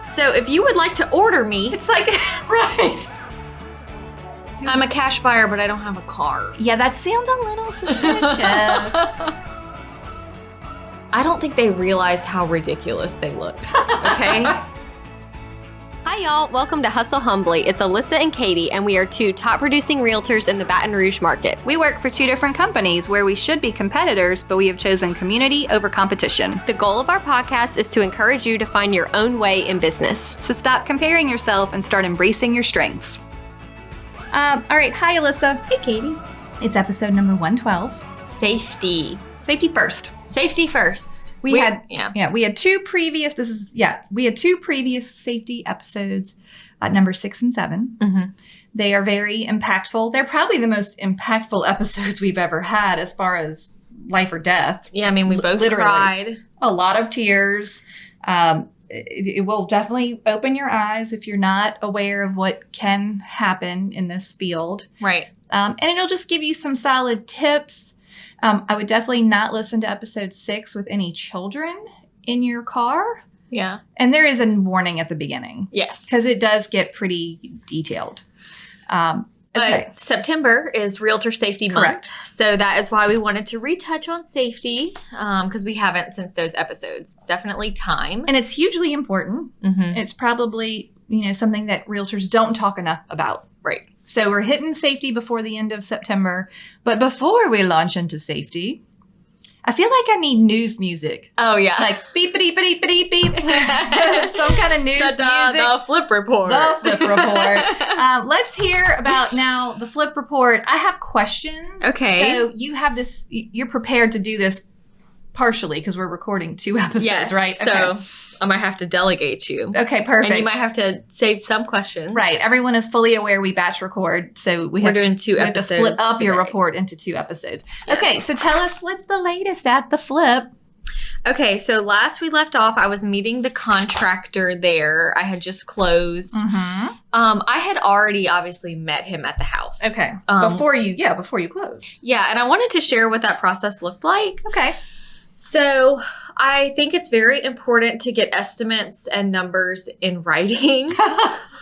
So if you would like to order me, It's like, right. I'm a cash buyer, but I don't have a car. Yeah, that sounds a little suspicious. I don't think they realize how ridiculous they looked. Okay? Hi, y'all. Welcome to Hustle Humbly. It's Alyssa and Katie, and we are two top producing realtors in the Baton Rouge market. We work for two different companies where we should be competitors, but we have chosen community over competition. The goal of our podcast is to encourage you to find your own way in business. So stop comparing yourself and start embracing your strengths. All right. Hi, Alyssa. Hey, Katie. It's episode number 112. Safety. Safety first. Safety first. We had two previous safety episodes, number 6 and 7. Mm-hmm. They are very impactful. They're probably the most impactful episodes we've ever had as far as life or death. Yeah, I mean, we both Literally. cried. A lot of tears. It will definitely open your eyes if you're not aware of what can happen in this field. Right. And it'll just give you some solid tips. I would definitely not listen to episode 6 with any children in your car. Yeah. And there is a warning at the beginning. Yes. Because it does get pretty detailed. Okay. September is Realtor Safety Correct. Month. So that is why we wanted to retouch on safety because we haven't since those episodes. It's definitely time. And it's hugely important. Mm-hmm. It's probably, something that realtors don't talk enough about. Right. So we're hitting safety before the end of September. But before we launch into safety, I feel like I need news music. Oh, yeah. Like beep-a-deep-a-deep-a-deep beep. Some kind of news music. The flip report. The flip report. Let's hear about now the flip report. I have questions. Okay. So you have this, you're prepared to do this partially because we're recording 2 episodes, yes. right? So I might have to delegate you. Okay, perfect. And you might have to save some questions. Right. Everyone is fully aware we batch record. So we're doing 2 have to episodes. split up your today. report into 2 episodes. Yes. Okay, so tell us what's the latest at the flip. Okay, so last we left off, I was meeting the contractor there. I had just closed. Mm-hmm. I had already obviously met him at the house. Okay. Before you closed. Yeah, and I wanted to share what that process looked like. Okay. So I think it's very important to get estimates and numbers in writing.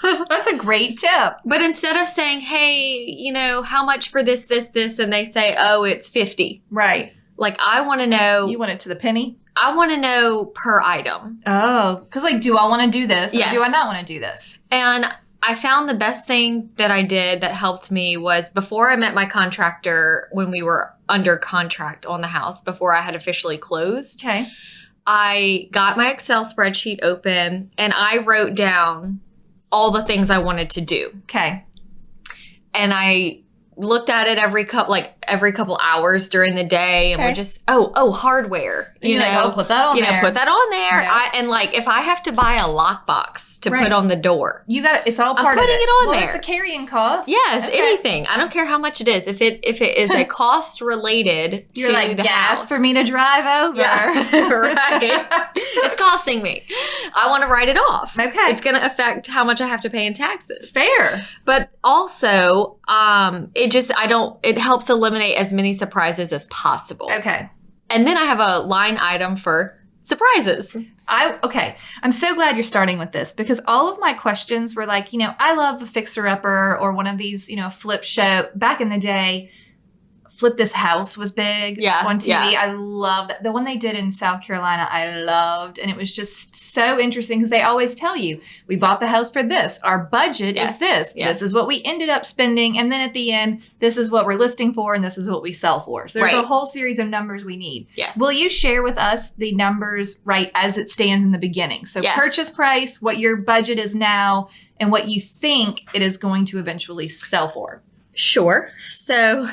That's a great tip. But instead of saying, hey, how much for this, and they say, oh, it's 50. Right. Like, I want to know. You want it to the penny? I want to know per item. Oh, because do I want to do this? Yes. Or do I not want to do this? And I found the best thing that I did that helped me was before I met my contractor, when we were under contract on the house, before I had officially closed, Okay. I got my Excel spreadsheet open and I wrote down all the things I wanted to do. Okay. And I looked at it every couple hours during the day, and Okay. we just hardware, Put that on there. put that on there. Yeah. If I have to buy a lockbox to Right. put on the door, it's all I'm part of it. putting it on well, there. It's a carrying cost. yes, Okay. anything. I don't care how much it is. If it is a cost related You're to like the gas house for me to drive over. Yeah, right. It's costing me. I want to write it off. Okay. It's going to affect how much I have to pay in taxes. Fair. But also, it helps eliminate as many surprises as possible. Okay. And then I have a line item for surprises. I'm so glad you're starting with this because all of my questions were like, I love a Fixer Upper or one of these, flip show. Back in the day, Flip This House was big on TV. Yeah. I love that. The one they did in South Carolina, I loved. And it was just so interesting because they always tell you, we bought the house for this. Our budget is this. Yes. This is what we ended up spending. And then at the end, this is what we're listing for and this is what we sell for. So there's a whole series of numbers we need. Yes. Will you share with us the numbers right as it stands in the beginning? So Yes. purchase price, what your budget is now, and what you think it is going to eventually sell for. Sure. So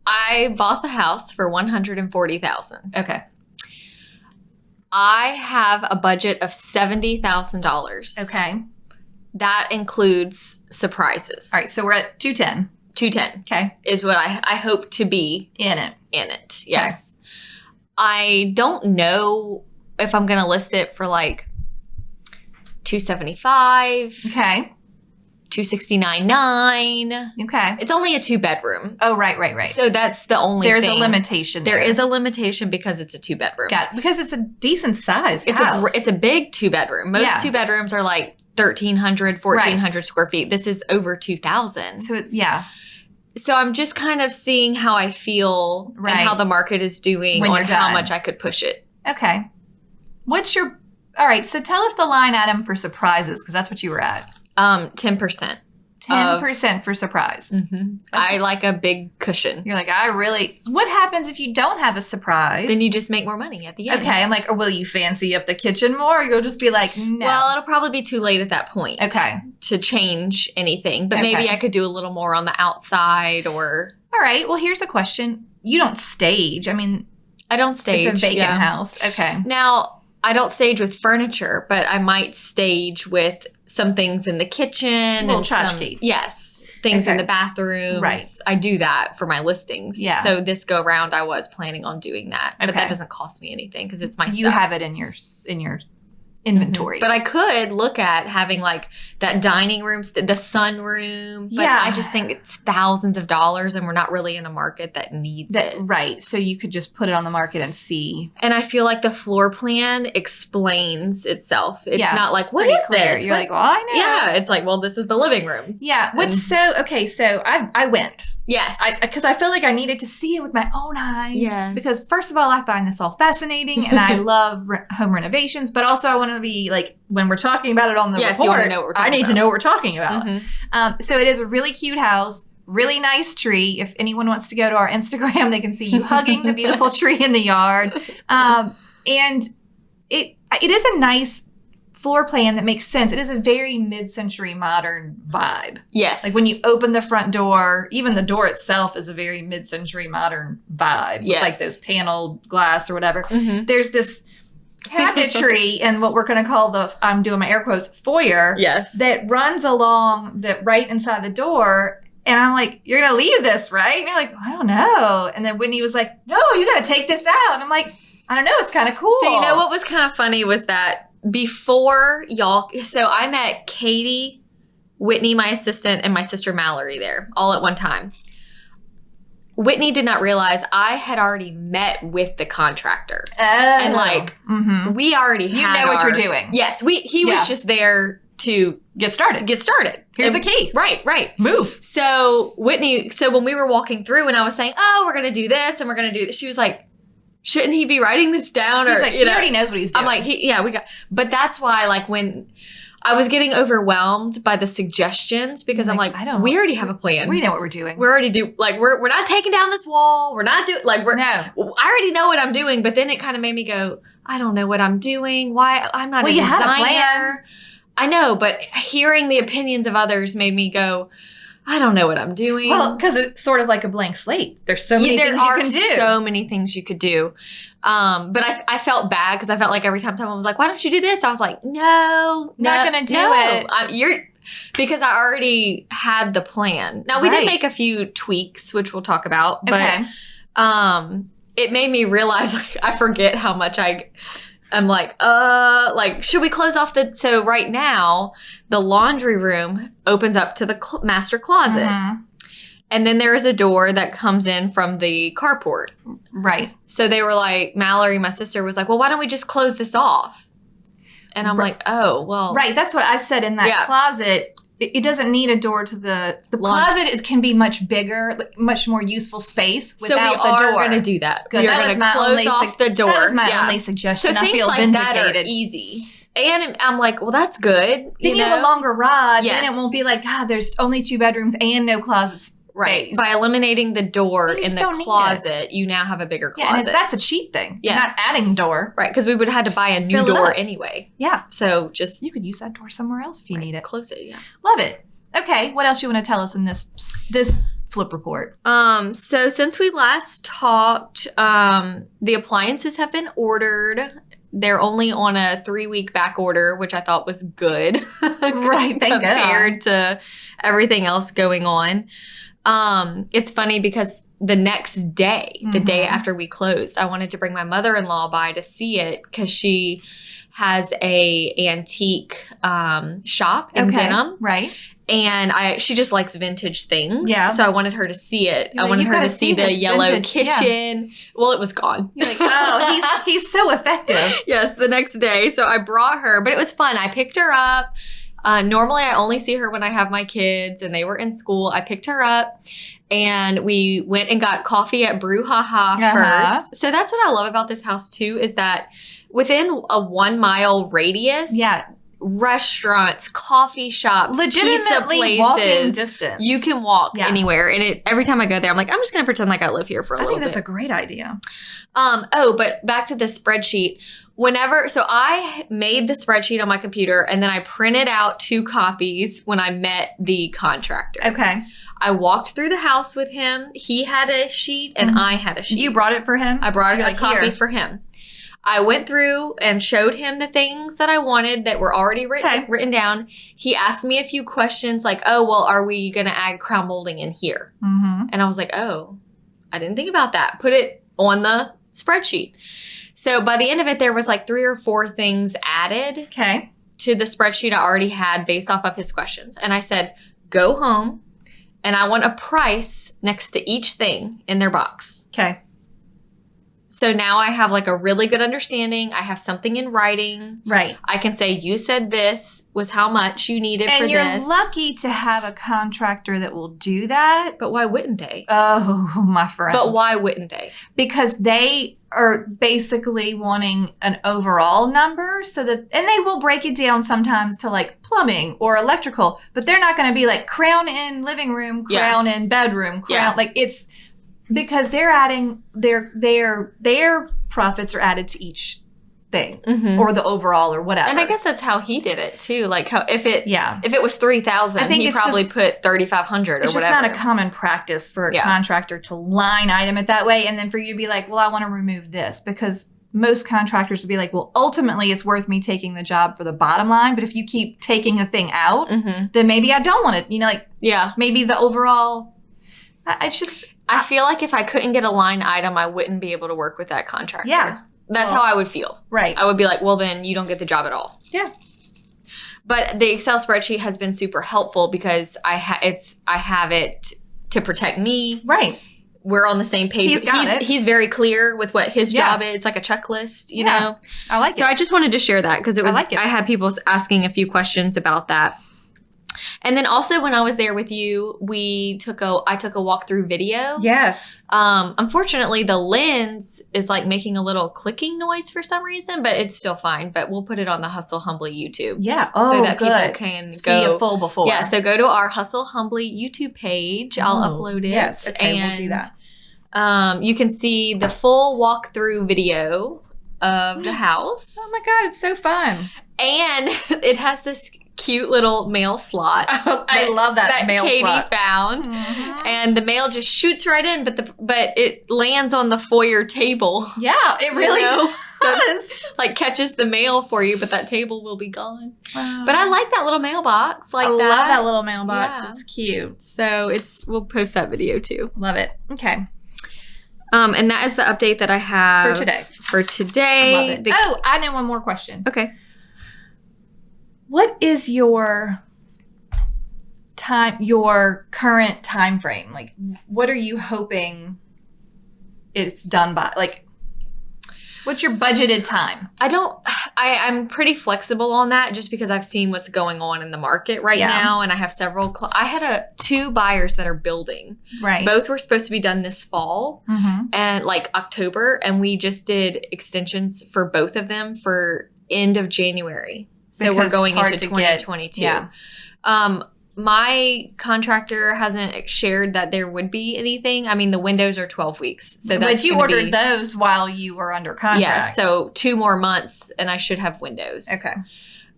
I bought the house for $140,000. Okay. I have a budget of $70,000. Okay. That includes surprises. All right. So we're at 210. 210 Okay. is what I hope to be In it. Yes. I don't know if I'm going to list it for like $275. Okay. $269,900. Okay. It's only a 2-bedroom. Oh, right. So that's the only There's thing. a limitation There there. is a limitation because it's a 2-bedroom. Got it. Because it's a decent size It's house. it's a big 2-bedroom. Most Yeah. 2-bedrooms are like 1,300, 1,400 square feet. This is over 2,000. So, So I'm just kind of seeing how I feel Right. and how the market is doing When on you're how done. much I could push it. Okay. All right, so tell us the line item for surprises, because that's what you were at. 10%. 10% for surprise. Mm-hmm. I like a big cushion. You're like, what happens if you don't have a surprise? Then you just make more money at the end. Okay, I'm like, or will you fancy up the kitchen more? Or you'll just be like, no. Well, it'll probably be too late at that point. Okay. To change anything. But Okay. maybe I could do a little more on the outside or... All right, well, here's a question. You don't stage. I mean, I don't stage. it's a vacant yeah. house. Okay. Now, I don't stage with furniture, but I might stage with some things in the kitchen. Little and some, tchotchke. Yes. Things in Okay. the bathrooms. Right. I do that for my listings. Yeah. So this go round, I was planning on doing that. But Okay. that doesn't cost me anything because it's my You stuff. have it in your inventory. But I could look at having like that dining room, the sunroom. But Yeah. I just think it's thousands of dollars and we're not really in a market that needs it. Right. So you could just put it on the market and see. And I feel like the floor plan explains itself. It's Yeah, not like, it's what pretty is clear. this? You're What- like, well, I know. yeah, it's like, well, this is the living room. Yeah. So I went. Yes. Because I feel like I needed to see it with my own eyes. Yes. Because first of all, I find this all fascinating and I love home renovations, but also I want to be like, when we're talking about it on the Yes, you report, wanna know what we're I talking need to about. know what we're talking about. Mhm. So it is a really cute house, really nice tree. If anyone wants to go to our Instagram, they can see you hugging the beautiful tree in the yard. And it is a nice floor plan that makes sense. It is a very mid-century modern vibe. Yes. Like when you open the front door, even the door itself is a very mid-century modern vibe. With Yes. like those paneled glass or whatever. Mhm. There's this cabinetry and what we're going to call I'm doing my air quotes, foyer Yes. that runs along the right inside the door. And I'm like, you're going to leave this, right? And you're like, I don't know. And then Whitney was like, no, you got to take this out. And I'm like, I don't know. It's kind of cool. So you know what was kind of funny was that before y'all, so I met Katie, Whitney, my assistant, and my sister Mallory there all at one time. Whitney did not realize I had already met with the contractor. And like, Mhm. we already You had know what our- you're doing. Yes, he Yeah. was just there to Get started. get started. Here's And- the key. Right. Move. So when we were walking through and I was saying, oh, we're going to do this and we're going to do this, she was like, shouldn't he be writing this down? He's or, like, you he know? already knows what he's doing. I'm like, but that's why, like, when I was getting overwhelmed by the suggestions because I'm Like, like, I don't- we already have a plan. we know what we're doing. We're already we're not taking down this wall. We're not doing no. I already know what I'm doing. But then it kind of made me go, I don't know what I'm doing. Why I'm not Well, a you had a designer. plan. I know, but hearing the opinions of others made me go, I don't know what I'm doing. Well, because it's sort of like a blank slate. There's so many things you can do. So many things you could do. But I felt bad because I felt like every time someone was like, why don't you do this? I was like, no, Not gonna do it. Because I already had the plan. Now we Right. did make a few tweaks, which we'll talk about, but Okay. it made me realize like I forget how much I'm like, should we close off so right now the laundry room opens up to the master closet. Mhm. And then there is a door that comes in from the carport. Right. So they were like, Mallory, my sister, was like, well, why don't we just close this off? And I'm like, oh, well. Right. That's what I said in that Yeah. closet. It doesn't need a door to the closet can be much bigger, like, much more useful space So we without the are door. going to do that. Good. We are That going was to my close only off the door. That was my Yeah. only So suggestion. I things feel like vindicated. that are easy. And I'm like, well, that's good. Then you have a longer rod. Yes. Then it won't be like, God, there's only 2 bedrooms and no closets. Right. space. By eliminating the door You in just the don't need closet, you now have a bigger Yeah, closet. and that's a cheap thing. Yeah. You're not adding door. Right. Because we would have had to buy a new Fill it door up. anyway. Yeah. So just You could use that door somewhere else if you need it. close it. Yeah. Love it. Okay, what else you want to tell us in this flip report? So since we last talked, the appliances have been ordered. They're only on a 3-week back order, which I thought was good. Right, thank compared to everything else going on. It's funny because the next day, the day Mhm. after we closed, I wanted to bring my mother-in-law by to see it because she has a antique shop in Denham. Right. And she just likes vintage things. Yeah. So I wanted her to see it. You're I wanted her to see the yellow vintage, kitchen. Well, it was gone. You're like, oh, he's so effective. Yes, the next day. So I brought her, but it was fun. I picked her up. Normally, I only see her when I have my kids and they were in school. I picked her up and we went and got coffee at Brouhaha first. So that's what I love about this house too, is that within a 1 mile radius, restaurants, coffee shops, legitimately pizza walking places, distance. you can walk anywhere. And every time I go there, I'm like, I'm just going to pretend like I live here for a little bit. I think that's a great idea. But back to the spreadsheet. So I made the spreadsheet on my computer and then I printed out 2 copies when I met the contractor. Okay. I walked through the house with him. He had a sheet and I had a sheet. You brought it for him? I brought a copy for him. I went through and showed him the things that I wanted that were already written down. He asked me a few questions like, oh, well, are we going to add crown molding in here? Mm-hmm. And I was like, oh, I didn't think about that. Put it on the spreadsheet. So by the end of it, there was like 3 or 4 things added to the spreadsheet I already had based off of his questions. And I said, go home and I want a price next to each thing in their box. Okay. So now I have like a really good understanding. I have something in writing. Right. I can say, you said this was how much you needed for this. And you're lucky to have a contractor that will do that. But why wouldn't they? Oh, my friend. But why wouldn't they? Because they are basically wanting an overall number and they will break it down sometimes to like plumbing or electrical, but they're not going to be like crown in living room, crown in bedroom, crown. Like it's because they're adding their profits are added to each thing or the overall or whatever. And I guess that's how he did it too. Like how if it was 3,000, he probably put 3,500 or whatever. It's just not a common practice for a contractor to line item it that way and then for you to be like, well, I want to remove this because most contractors would be like, well, ultimately it's worth me taking the job for the bottom line. But if you keep taking a thing out, then maybe I don't want it. You know, like maybe the overall, it's just. I feel like if I couldn't get a line item, I wouldn't be able to work with that contractor. Yeah. That's how I would feel. Right. I would be like, well, then you don't get the job at all. Yeah. But the Excel spreadsheet has been super helpful because I have it to protect me. Right. We're on the same page. He's got it. He's very clear with what his job is. It's like a checklist, you know? I like it. So I just wanted to share that because I had people asking a few questions about that. And then also when I was there with you, I took a walkthrough video. Yes. Unfortunately, the lens is like making a little clicking noise for some reason, but it's still fine. But we'll put it on the Hustle Humbly YouTube. Yeah. So that people can see a full before. Yeah. So go to our Hustle Humbly YouTube page. I'll upload it. Yes. Okay. We'll do that. You can see the full walkthrough video of the house. Oh my God. It's so fun. And it has this cute little mail slot. I love that mail Katie slot. found. Mm-hmm. And the mail just shoots right in, but it lands on the foyer table. Yeah, it really does. Like catches the mail for you, but that table will be gone. Wow. But I like that little mailbox. I love that little mailbox. Yeah. It's cute. So we'll post that video too. Love it. Okay. And that is the update that I have for today. I love it. I know one more question. Okay. What is your current time frame? Like, what are you hoping it's done by? Like, what's your budgeted time? I'm pretty flexible on that just because I've seen what's going on in the market right now. And I have I had 2 buyers that are building. Right. Both were supposed to be done this fall and like October. And we just did extensions for both of them for end of January. So we're going into 2022. My contractor hasn't shared that there would be anything. I mean, the windows are 12 weeks. So but you ordered those while you were under contract. Yeah, so 2 more months and I should have windows. Okay.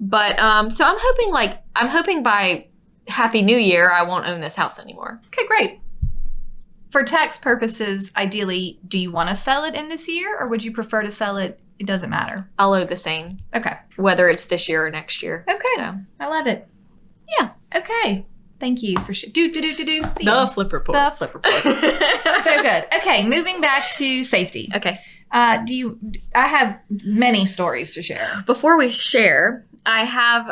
But so I'm hoping by Happy New Year I won't own this house anymore. Okay, great. For tax purposes, ideally, do you want to sell it in this year or would you prefer to sell it? It doesn't matter. I'll owe the same. Okay. Whether it's this year or next year. Okay. So I love it. Yeah. Okay. Thank you for The flip report. The flip report. So good. Okay. Moving back to safety. Okay. I have many stories to share. Before we share, I have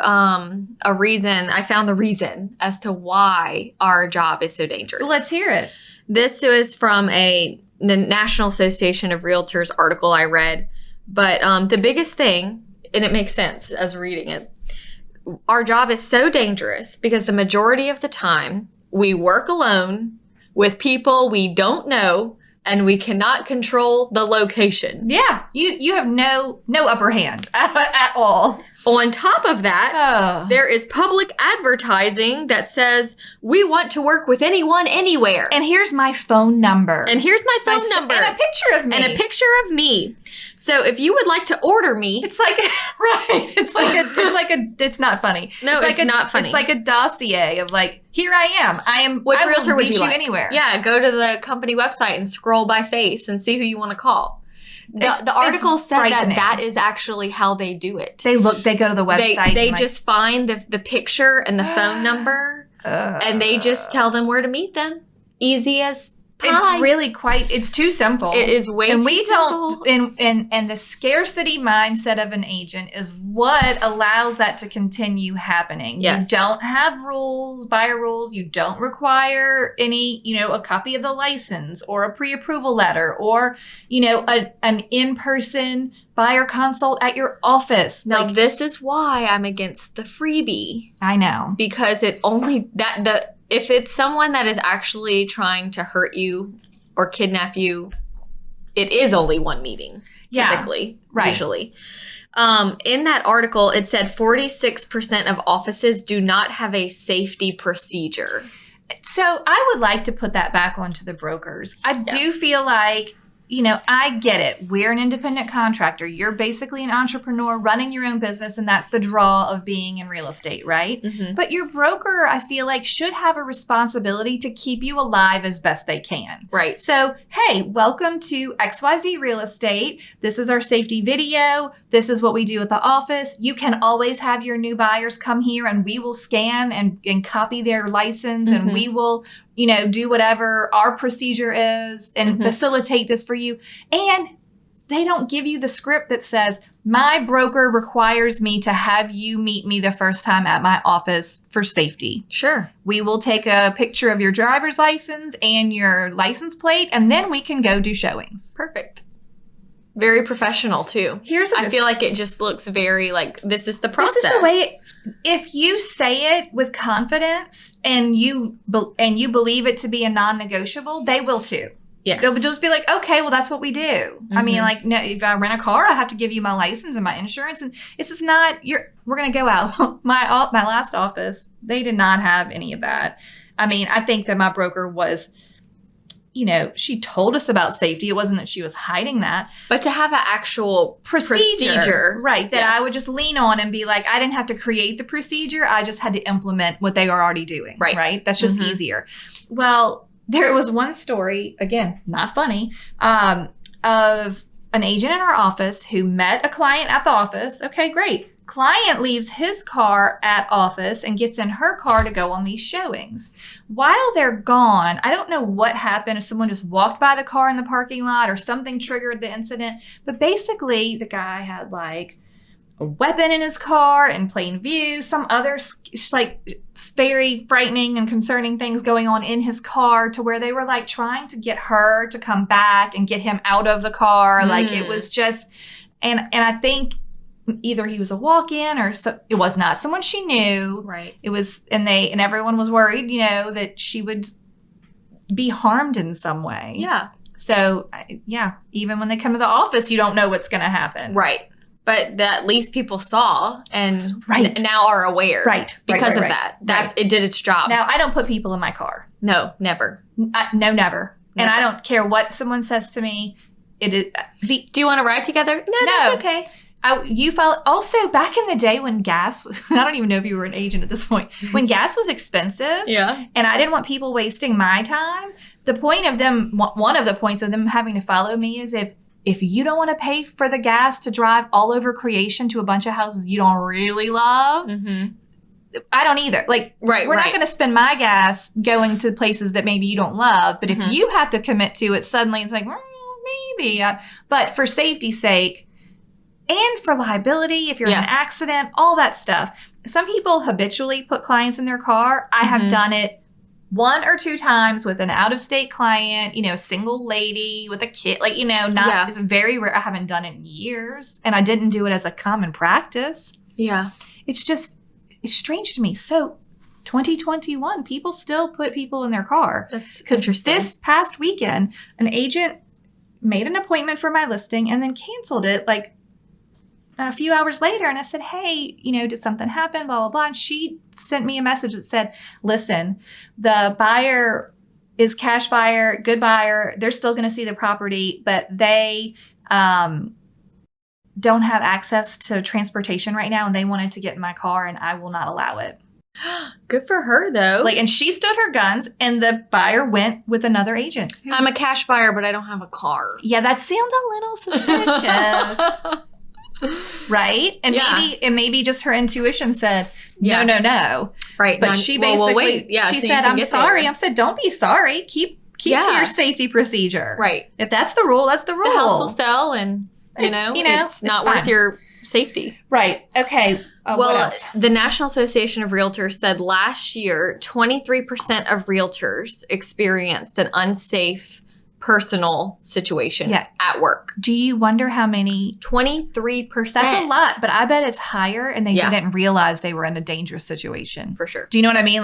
a reason. I found the reason as to why our job is so dangerous. Let's hear it. This was from the National Association of Realtors article I read. But the biggest thing, and it makes sense as reading it, our job is so dangerous because the majority of the time we work alone with people we don't know and we cannot control the location. Yeah, you have no upper hand at all. On top of that, there is public advertising that says we want to work with anyone, anywhere. And here's my phone number. And here's my phone number. And a picture of me. And a picture of me. So if you would like to order me. It's like, right. It's not funny. No, it's not funny. It's like a dossier of like, here I am. Which realtor would you like? Anywhere. Yeah, go to the company website and scroll by face and see who you want to call. The article said that is actually how they do it. They go to the website. They just find the picture and the phone number, and they just tell them where to meet them. Easy as pie. It's really it's too simple. It is way too simple. And the scarcity mindset of an agent is what allows that to continue happening. Yes. You don't have buyer rules. You don't require any, a copy of the license or a pre-approval letter or, an in-person buyer consult at your office. Now, this is why I'm against the freebie. I know. Because if it's someone that is actually trying to hurt you or kidnap you, it is only one meeting, typically, usually. In that article, it said 46% of offices do not have a safety procedure. So I would like to put that back onto the brokers. I do feel like, I get it. We're an independent contractor. You're basically an entrepreneur running your own business, and that's the draw of being in real estate, right? Mm-hmm. But your broker, I feel like, should have a responsibility to keep you alive as best they can. Right. So, hey, welcome to XYZ Real Estate. This is our safety video. This is what we do at the office. You can always have your new buyers come here, and we will scan and copy their license, and we will do whatever our procedure is and facilitate this for you. And they don't give you the script that says, my broker requires me to have you meet me the first time at my office for safety. Sure. We will take a picture of your driver's license and your license plate, and then we can go do showings. Perfect. Very professional, too. I feel like it just looks very like, this is the process. This is the way if you say it with confidence and you believe it to be a non-negotiable, they will too. Yes. They'll just be like, okay, well, that's what we do. Mm-hmm. I mean, like, no, if I rent a car, I have to give you my license and my insurance. And it's just not, we're going to go out. My last office, they did not have any of that. I mean, I think that my broker was, she told us about safety. It wasn't that she was hiding that. But to have an actual procedure. Right, that I would just lean on and be like, I didn't have to create the procedure. I just had to implement what they are already doing. Right? That's just easier. Well, there was one story, again, not funny, of an agent in our office who met a client at the office. Okay, great. Client leaves his car at office and gets in her car to go on these showings. While they're gone, I don't know what happened, if someone just walked by the car in the parking lot or something triggered the incident, but basically the guy had like a weapon in his car in plain view, some other like very frightening and concerning things going on in his car to where they were like trying to get her to come back and get him out of the car. Like it was just, and I think either he was a walk-in or it was not someone she knew. Right. It was, and everyone was worried, that she would be harmed in some way. Yeah. So even when they come to the office, you don't know what's going to happen. Right. But at least people saw and now are aware. Right. Because of that. It did its job. Now, I don't put people in my car. No, never. No, never. And I don't care what someone says to me. It is. Do you want to ride together? No, that's okay. Also, back in the day when gas was, I don't even know if you were an agent at this point, when gas was expensive, and I didn't want people wasting my time, one of the points of them having to follow me is if you don't want to pay for the gas to drive all over creation to a bunch of houses you don't really love, I don't either. Like, we're not going to spend my gas going to places that maybe you don't love, but if you have to commit to it, suddenly it's like, maybe. But for safety's sake and for liability, if you're in an accident, all that stuff. Some people habitually put clients in their car. I have done it 1 or 2 times with an out-of-state client, a single lady with a kid, it's very rare. I haven't done it in years, and I didn't do it as a common practice. Yeah. It's strange to me. So 2021, people still put people in their car. That's interesting. This past weekend, an agent made an appointment for my listing and then canceled it a few hours later. And I said, hey, did something happen? Blah, blah, blah. And she sent me a message that said, listen, the buyer is cash buyer, good buyer. They're still going to see the property, but they don't have access to transportation right now. And they wanted to get in my car and I will not allow it. Good for her, though. And she stood her guns and the buyer went with another agent. I'm a cash buyer, but I don't have a car. Yeah, that sounds a little suspicious. Right? And maybe just her intuition said, no. Right. But she basically, she said, I'm sorry. There. I said, don't be sorry. Keep to your safety procedure. Right. If that's the rule, that's the rule. The house will sell and, it's not worth your safety. Right. Okay. What else? The National Association of Realtors said last year, 23% of realtors experienced an unsafe personal situation at work. Do you wonder how many? 23%. That's a lot, but I bet it's higher and they didn't realize they were in a dangerous situation. For sure. Do you know what I mean?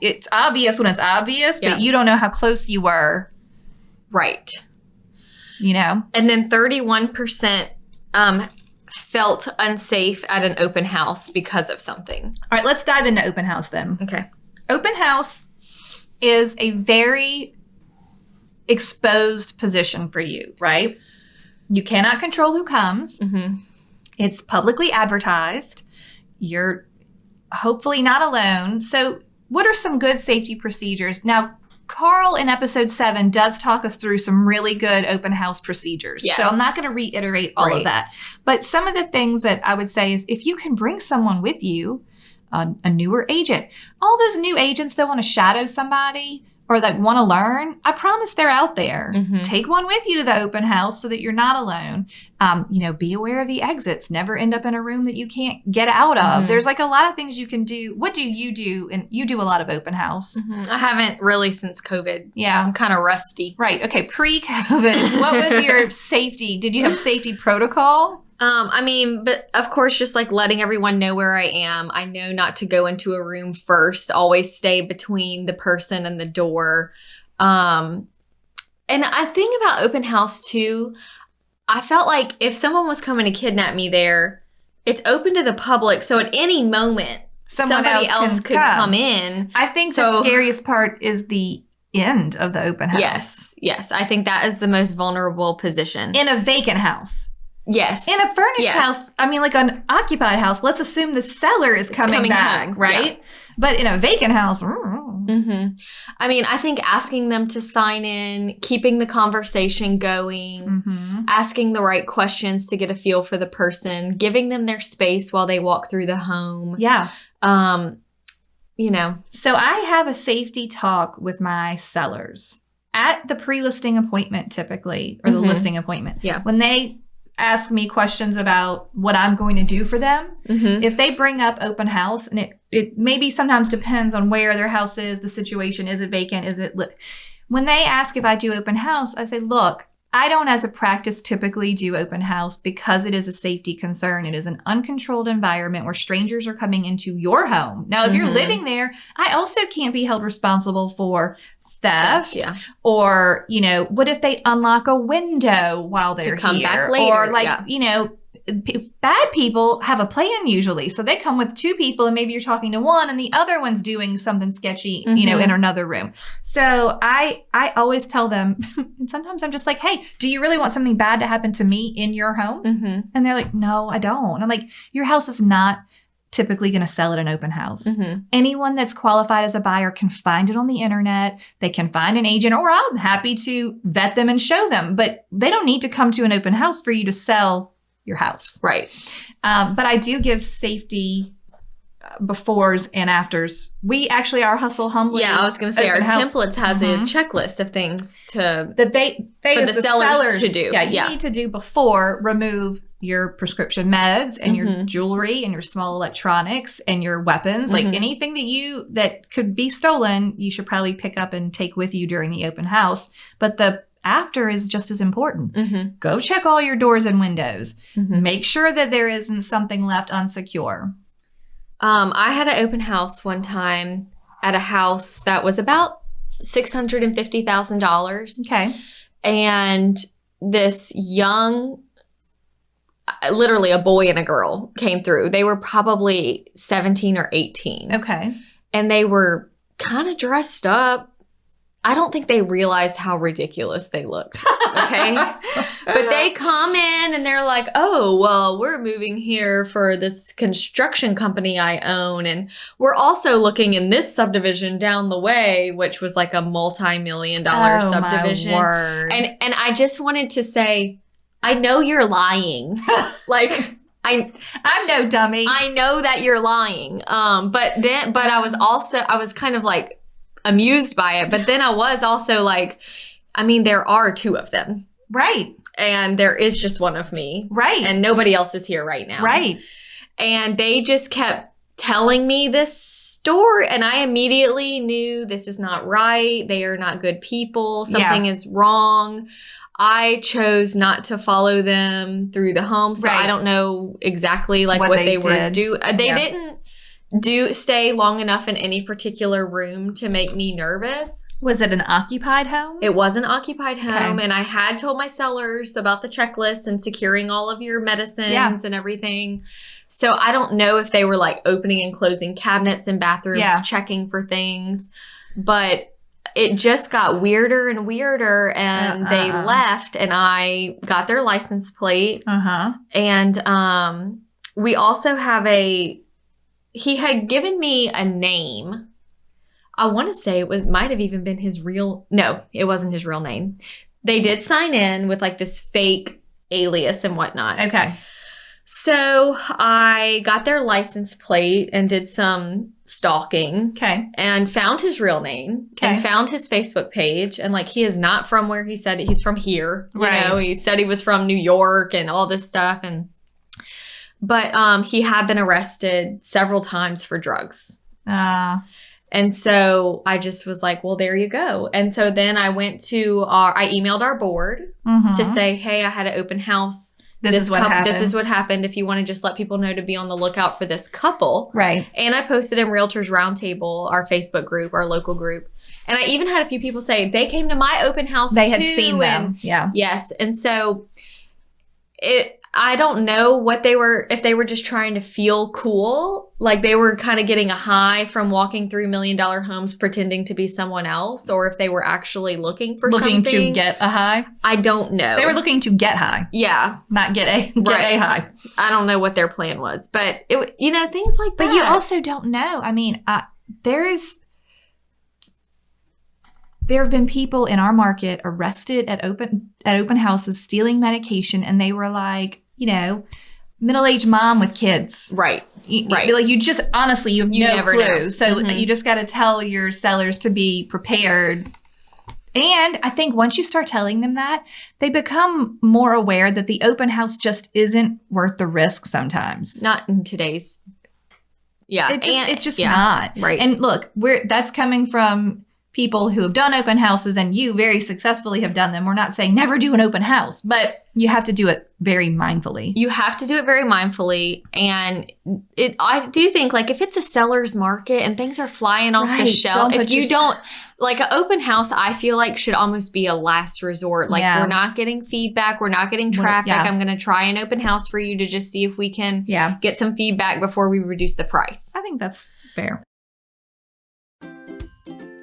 It's obvious when it's obvious, but you don't know how close you were. Right. And then 31% felt unsafe at an open house because of something. All right, let's dive into open house then. Okay. Open house is a very exposed position for you, right? You cannot control who comes. Mm-hmm. It's publicly advertised. You're hopefully not alone. So what are some good safety procedures? Now, Carl in episode 7 does talk us through some really good open house procedures. Yes. So I'm not going to reiterate all of that. But some of the things that I would say is if you can bring someone with you, a newer agent, all those new agents that want to shadow somebody or want to learn, I promise they're out there. Mm-hmm. Take one with you to the open house so that you're not alone. Be aware of the exits. Never end up in a room that you can't get out of. Mm-hmm. There's a lot of things you can do. What do? And you do a lot of open house. Mm-hmm. I haven't really since COVID. Yeah. I'm kind of rusty. Right. Okay. Pre-COVID, what was your safety? Did you have safety protocol? But of course, just letting everyone know where I am. I know not to go into a room first. Always stay between the person and the door. And I think about open house too. I felt like if someone was coming to kidnap me there, it's open to the public. So at any moment, somebody else could come in. I think the scariest part is the end of the open house. Yes. I think that is the most vulnerable position. In a vacant house. Yes. In a furnished house, an occupied house, let's assume the seller is coming back, home, right? Yeah. But in a vacant house, mm-hmm. I think asking them to sign in, keeping the conversation going, mm-hmm. asking the right questions to get a feel for the person, giving them their space while they walk through the home. Yeah. So I have a safety talk with my sellers at the pre-listing appointment typically, or the mm-hmm. listing appointment. Yeah. When they ask me questions about what I'm going to do for them. Mm-hmm. If they bring up open house, and it maybe sometimes depends on where their house is, the situation, is it vacant, is it lit? When they ask if I do open house, I say, look, I don't as a practice typically do open house because it is a safety concern. It is an uncontrolled environment where strangers are coming into your home. Now, if mm-hmm. you're living there, I also can't be held responsible for theft, yeah. or, what if they unlock a window while they're come here? Back later. Or bad people have a plan usually. So they come with 2 people and maybe you're talking to one and the other one's doing something sketchy, mm-hmm. in another room. So I always tell them, and sometimes I'm just like, hey, do you really want something bad to happen to me in your home? Mm-hmm. And they're like, no, I don't. I'm like, your house is not typically going to sell at an open house. Mm-hmm. Anyone that's qualified as a buyer can find it on the internet. They can find an agent, or I'm happy to vet them and show them, but they don't need to come to an open house for you to sell your house. Right. But I do give safety befores and afters. We actually, our Hustle Humbly. Yeah, I was going to say our open house- templates has a checklist of things to that they for as the sellers to do. Yeah, you need to do before remove your prescription meds and your jewelry and your small electronics and your weapons. Like anything that could be stolen, you should probably pick up and take with you during the open house. But the after is just as important. Go check all your doors and windows. Make sure that there isn't something left unsecure. I had an open house one time at a house that was about $650,000. Okay. And this young, literally a boy and a girl came through. They were probably 17 or 18. Okay. And they were kind of dressed up. I don't think they realized how ridiculous they looked. Okay. But they come in and they're like, oh, well, we're moving here for this construction company I own. And we're also looking in this subdivision down the way, which was like a multi-million-dollar subdivision. My word. And I just wanted to say, I know you're lying. Like, I'm no dummy. I know that you're lying. But I was kind of like amused by it. But then I was also like, I mean, there are two of them. Right. And there is just one of me. Right. And nobody else is here right now. Right. And they just kept telling me this story. And I immediately knew this is not right. They are not good people. Something is wrong. I chose not to follow them through the home. So I don't know exactly like what they were doing. They didn't stay long enough in any particular room to make me nervous. Was it an occupied home? It was an occupied home. And I had told my sellers about the checklist and securing all of your medicines and everything. So I don't know if they were like opening and closing cabinets and bathrooms, checking for things. But it just got weirder and weirder, and they left, and I got their license plate. And we also have he had given me a name. I want to say might have even been no, it wasn't his real name. They did sign in with like this fake alias and whatnot. Okay. So I got their license plate and did some stalking. Okay. And found his real name. Okay. And found his Facebook page. And like, he is not from where he said he's from here. You know, he said he was from New York and all this stuff. But he had been arrested several times for drugs. And so I just was like, well, there you go. And so then I I emailed our board to say, hey, I had an open house. This is what happened. If you want to just let people know to be on the lookout for this couple. Right. And I posted in Realtors Roundtable, our Facebook group, our local group. And I even had a few people say they came to my open house too. They had seen them. Yeah. Yes. And so I don't know if they were just trying to feel cool. Like they were kind of getting a high from walking through $1 million homes pretending to be someone else, or if they were actually looking something. To get a high? I don't know. They were looking to get high. Yeah. Not get a high. I don't know what their plan was, but things like that. But you also don't know. I mean, there have been people in our market arrested at open houses stealing medication, and they were like, middle-aged mom with kids. Right. Right. Like you just, honestly, you have no clue. Know. So you just got to tell your sellers to be prepared. And I think once you start telling them that, they become more aware that the open house just isn't worth the risk sometimes. Not in today's. Yeah. It's just not. Right. And look, that's coming from people who have done open houses, and you very successfully have done them. We're not saying never do an open house, but you have to do it very mindfully. You have to do it very mindfully. And I do think like if it's a seller's market and things are flying off the shelf, like an open house, I feel like should almost be a last resort. Like we're not getting feedback. We're not getting traffic. I'm going to try an open house for you to just see if we can get some feedback before we reduce the price. I think that's fair.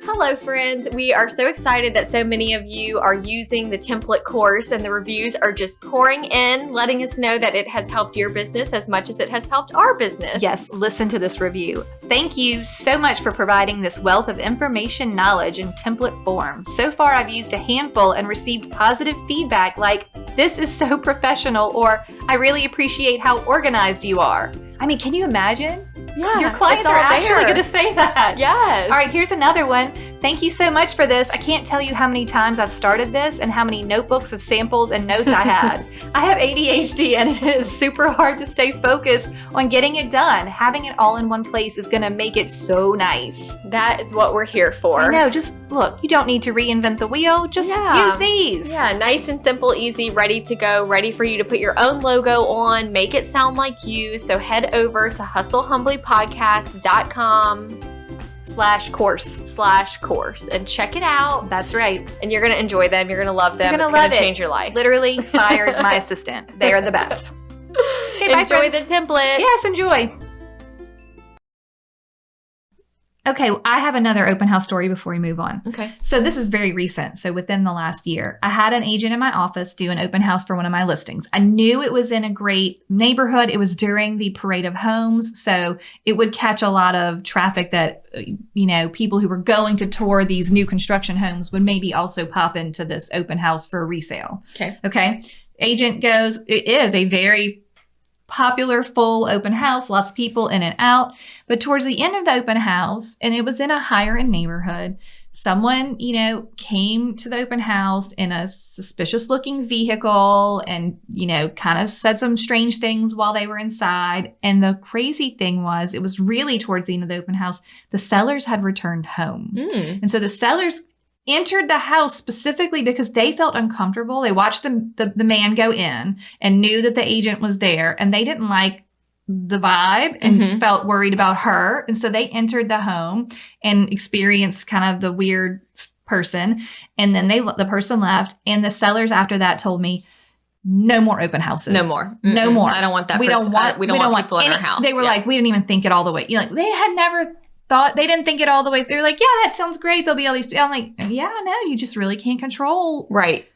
Hello, friends. We are so excited that so many of you are using the template course, and the reviews are just pouring in, letting us know that it has helped your business as much as it has helped our business. Yes, listen to this review. Thank you so much for providing this wealth of information, knowledge, in template form. So far, I've used a handful and received positive feedback like, "This is so professional," or "I really appreciate how organized you are." I mean, can you imagine? Yeah, Your clients it's all are actually there. going to say that. Yes. All right, here's another one. Thank you so much for this. I can't tell you how many times I've started this and how many notebooks of samples and notes I had. I have ADHD and it is super hard to stay focused on getting it done. Having it all in one place is going to make it so nice. That is what we're here for. I know, just look, you don't need to reinvent the wheel. Just use these. Yeah, nice and simple, easy, ready to go, ready for you to put your own logo on, make it sound like you. So head over to hustlehumblypodcast.com/course and check it out. That's right. And you're going to enjoy them. You're going to love them. You're It's gonna going love to it. change your life. Literally fired my assistant. They are the best. Okay, bye, Enjoy friends. the template. Yes, enjoy. Okay, I have another open house story before we move on. Okay. So this is very recent. So within the last year, I had an agent in my office do an open house for one of my listings. I knew it was in a great neighborhood. It was during the parade of homes. So it would catch a lot of traffic that, people who were going to tour these new construction homes would maybe also pop into this open house for a resale. Okay. Agent goes, it is a very popular, full open house, lots of people in and out. But towards the end of the open house, and it was in a higher end neighborhood, someone, came to the open house in a suspicious looking vehicle and, kind of said some strange things while they were inside. And the crazy thing was, it was really towards the end of the open house, the sellers had returned home. And so the sellers entered the house specifically because they felt uncomfortable. They watched the man go in and knew that the agent was there, and they didn't like the vibe and felt worried about her. And so they entered the home and experienced kind of the weird person. And then the person left, and the sellers after that told me, no more open houses. No more. No more. I don't want that. We don't want people in our house. They were like, we didn't even think it all the way. They had never thought, they didn't think it all the way through. Like, yeah, that sounds great. There'll be all these. I'm like, yeah, no, you just really can't control. Right.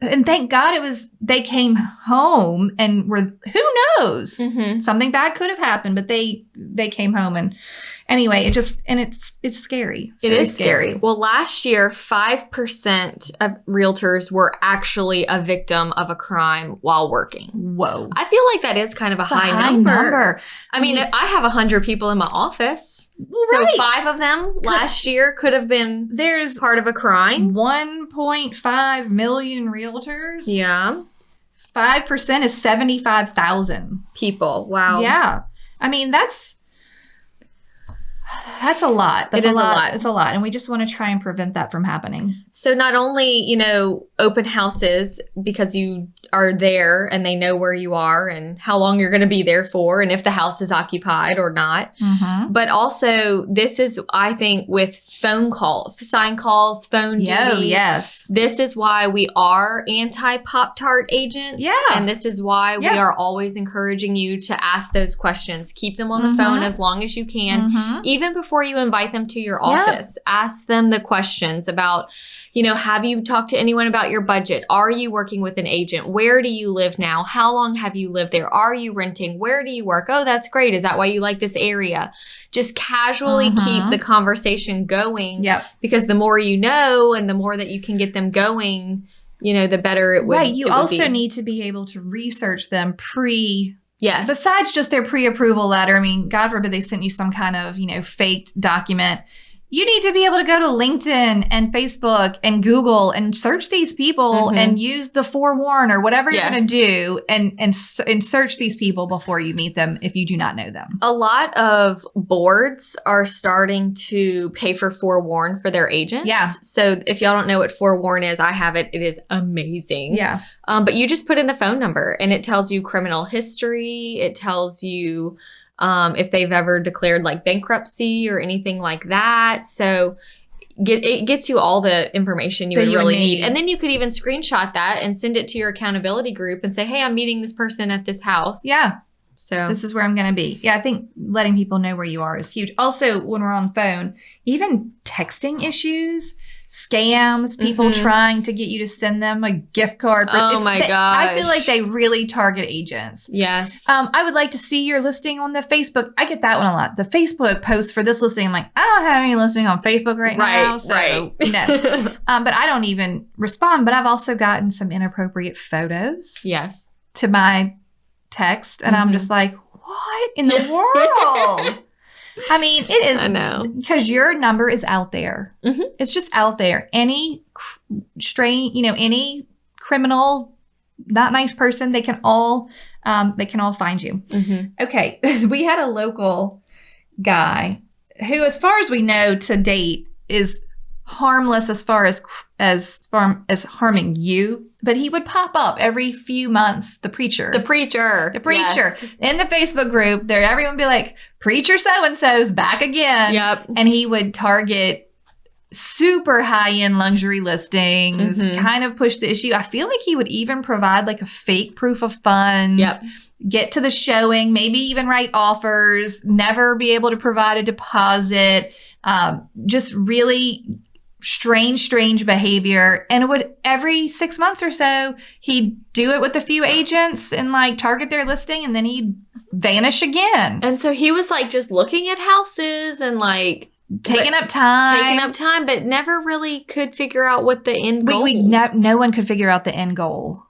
And thank God they came home and who knows? Something bad could have happened, but they came home, and anyway, it's scary. It is scary. Well, last year, 5% of realtors were actually a victim of a crime while working. Whoa. I feel like that is kind of a high number. I mean, I have 100 people in my office. Right. So 5 of them last year could have been part of a crime. 1.5 million realtors. Yeah. 5% is 75,000 people. Wow. Yeah. I mean, that's a lot. It is a lot. It's a lot. And we just want to try and prevent that from happening. So not only, open houses because you are there and they know where you are and how long you're going to be there for and if the house is occupied or not. But also this is, I think, with sign calls, phone duty. Oh, yes. This is why we are anti-Pop-Tart agents. Yeah. And this is why we are always encouraging you to ask those questions. Keep them on the phone as long as you can. Even before you invite them to your office, ask them the questions about, have you talked to anyone about your budget? Are you working with an agent? Where do you live now? How long have you lived there? Are you renting? Where do you work? Oh, that's great. Is that why you like this area? Just casually keep the conversation going. Yep. Because the more you know and the more that you can get them going, the better it would be. Right. You also need to be able to research them Yes. Besides just their pre-approval letter. I mean, God forbid they sent you some kind of, faked document. You need to be able to go to LinkedIn and Facebook and Google and search these people and use the forewarn or whatever you're going to do and search these people before you meet them if you do not know them. A lot of boards are starting to pay for forewarn for their agents. Yeah. So if y'all don't know what forewarn is, I have it. It is amazing. Yeah. But you just put in the phone number and it tells you criminal history. It tells you if they've ever declared like bankruptcy or anything like that. So it gets you all the information you would really need. And then you could even screenshot that and send it to your accountability group and say, hey, I'm meeting this person at this house. Yeah. So this is where I'm going to be. Yeah, I think letting people know where you are is huge. Also, when we're on phone, even texting issues, scams, people trying to get you to send them a gift card. Oh my gosh. I feel like they really target agents. Yes. I would like to see your listing on the Facebook. I get that one a lot. The Facebook post for this listing, I'm like, I don't have any listing on Facebook right now. So no. But I don't even respond. But I've also gotten some inappropriate photos. Yes. To my text. And I'm just like, what in the world? I mean, it is. I know. Because your number is out there. Mm-hmm. It's just out there. Any any criminal, not nice person, they can all find you. Mm-hmm. Okay. We had a local guy who, as far as we know to date, is harmless as far as harming you, but he would pop up every few months. The preacher Yes. in the Facebook group there, everyone would be like, preacher so-and-so's back again. Yep. And he would target super high-end luxury listings, kind of push the issue. I feel like he would even provide like a fake proof of funds. Yep. Get to the showing, maybe even write offers, never be able to provide a deposit, just really strange behavior. And it would, every 6 months or so, he'd do it with a few agents and like target their listing, and then he'd vanish again. And so he was like just looking at houses and like Taking up time, but never really could figure out what the end goal. No one could figure out the end goal.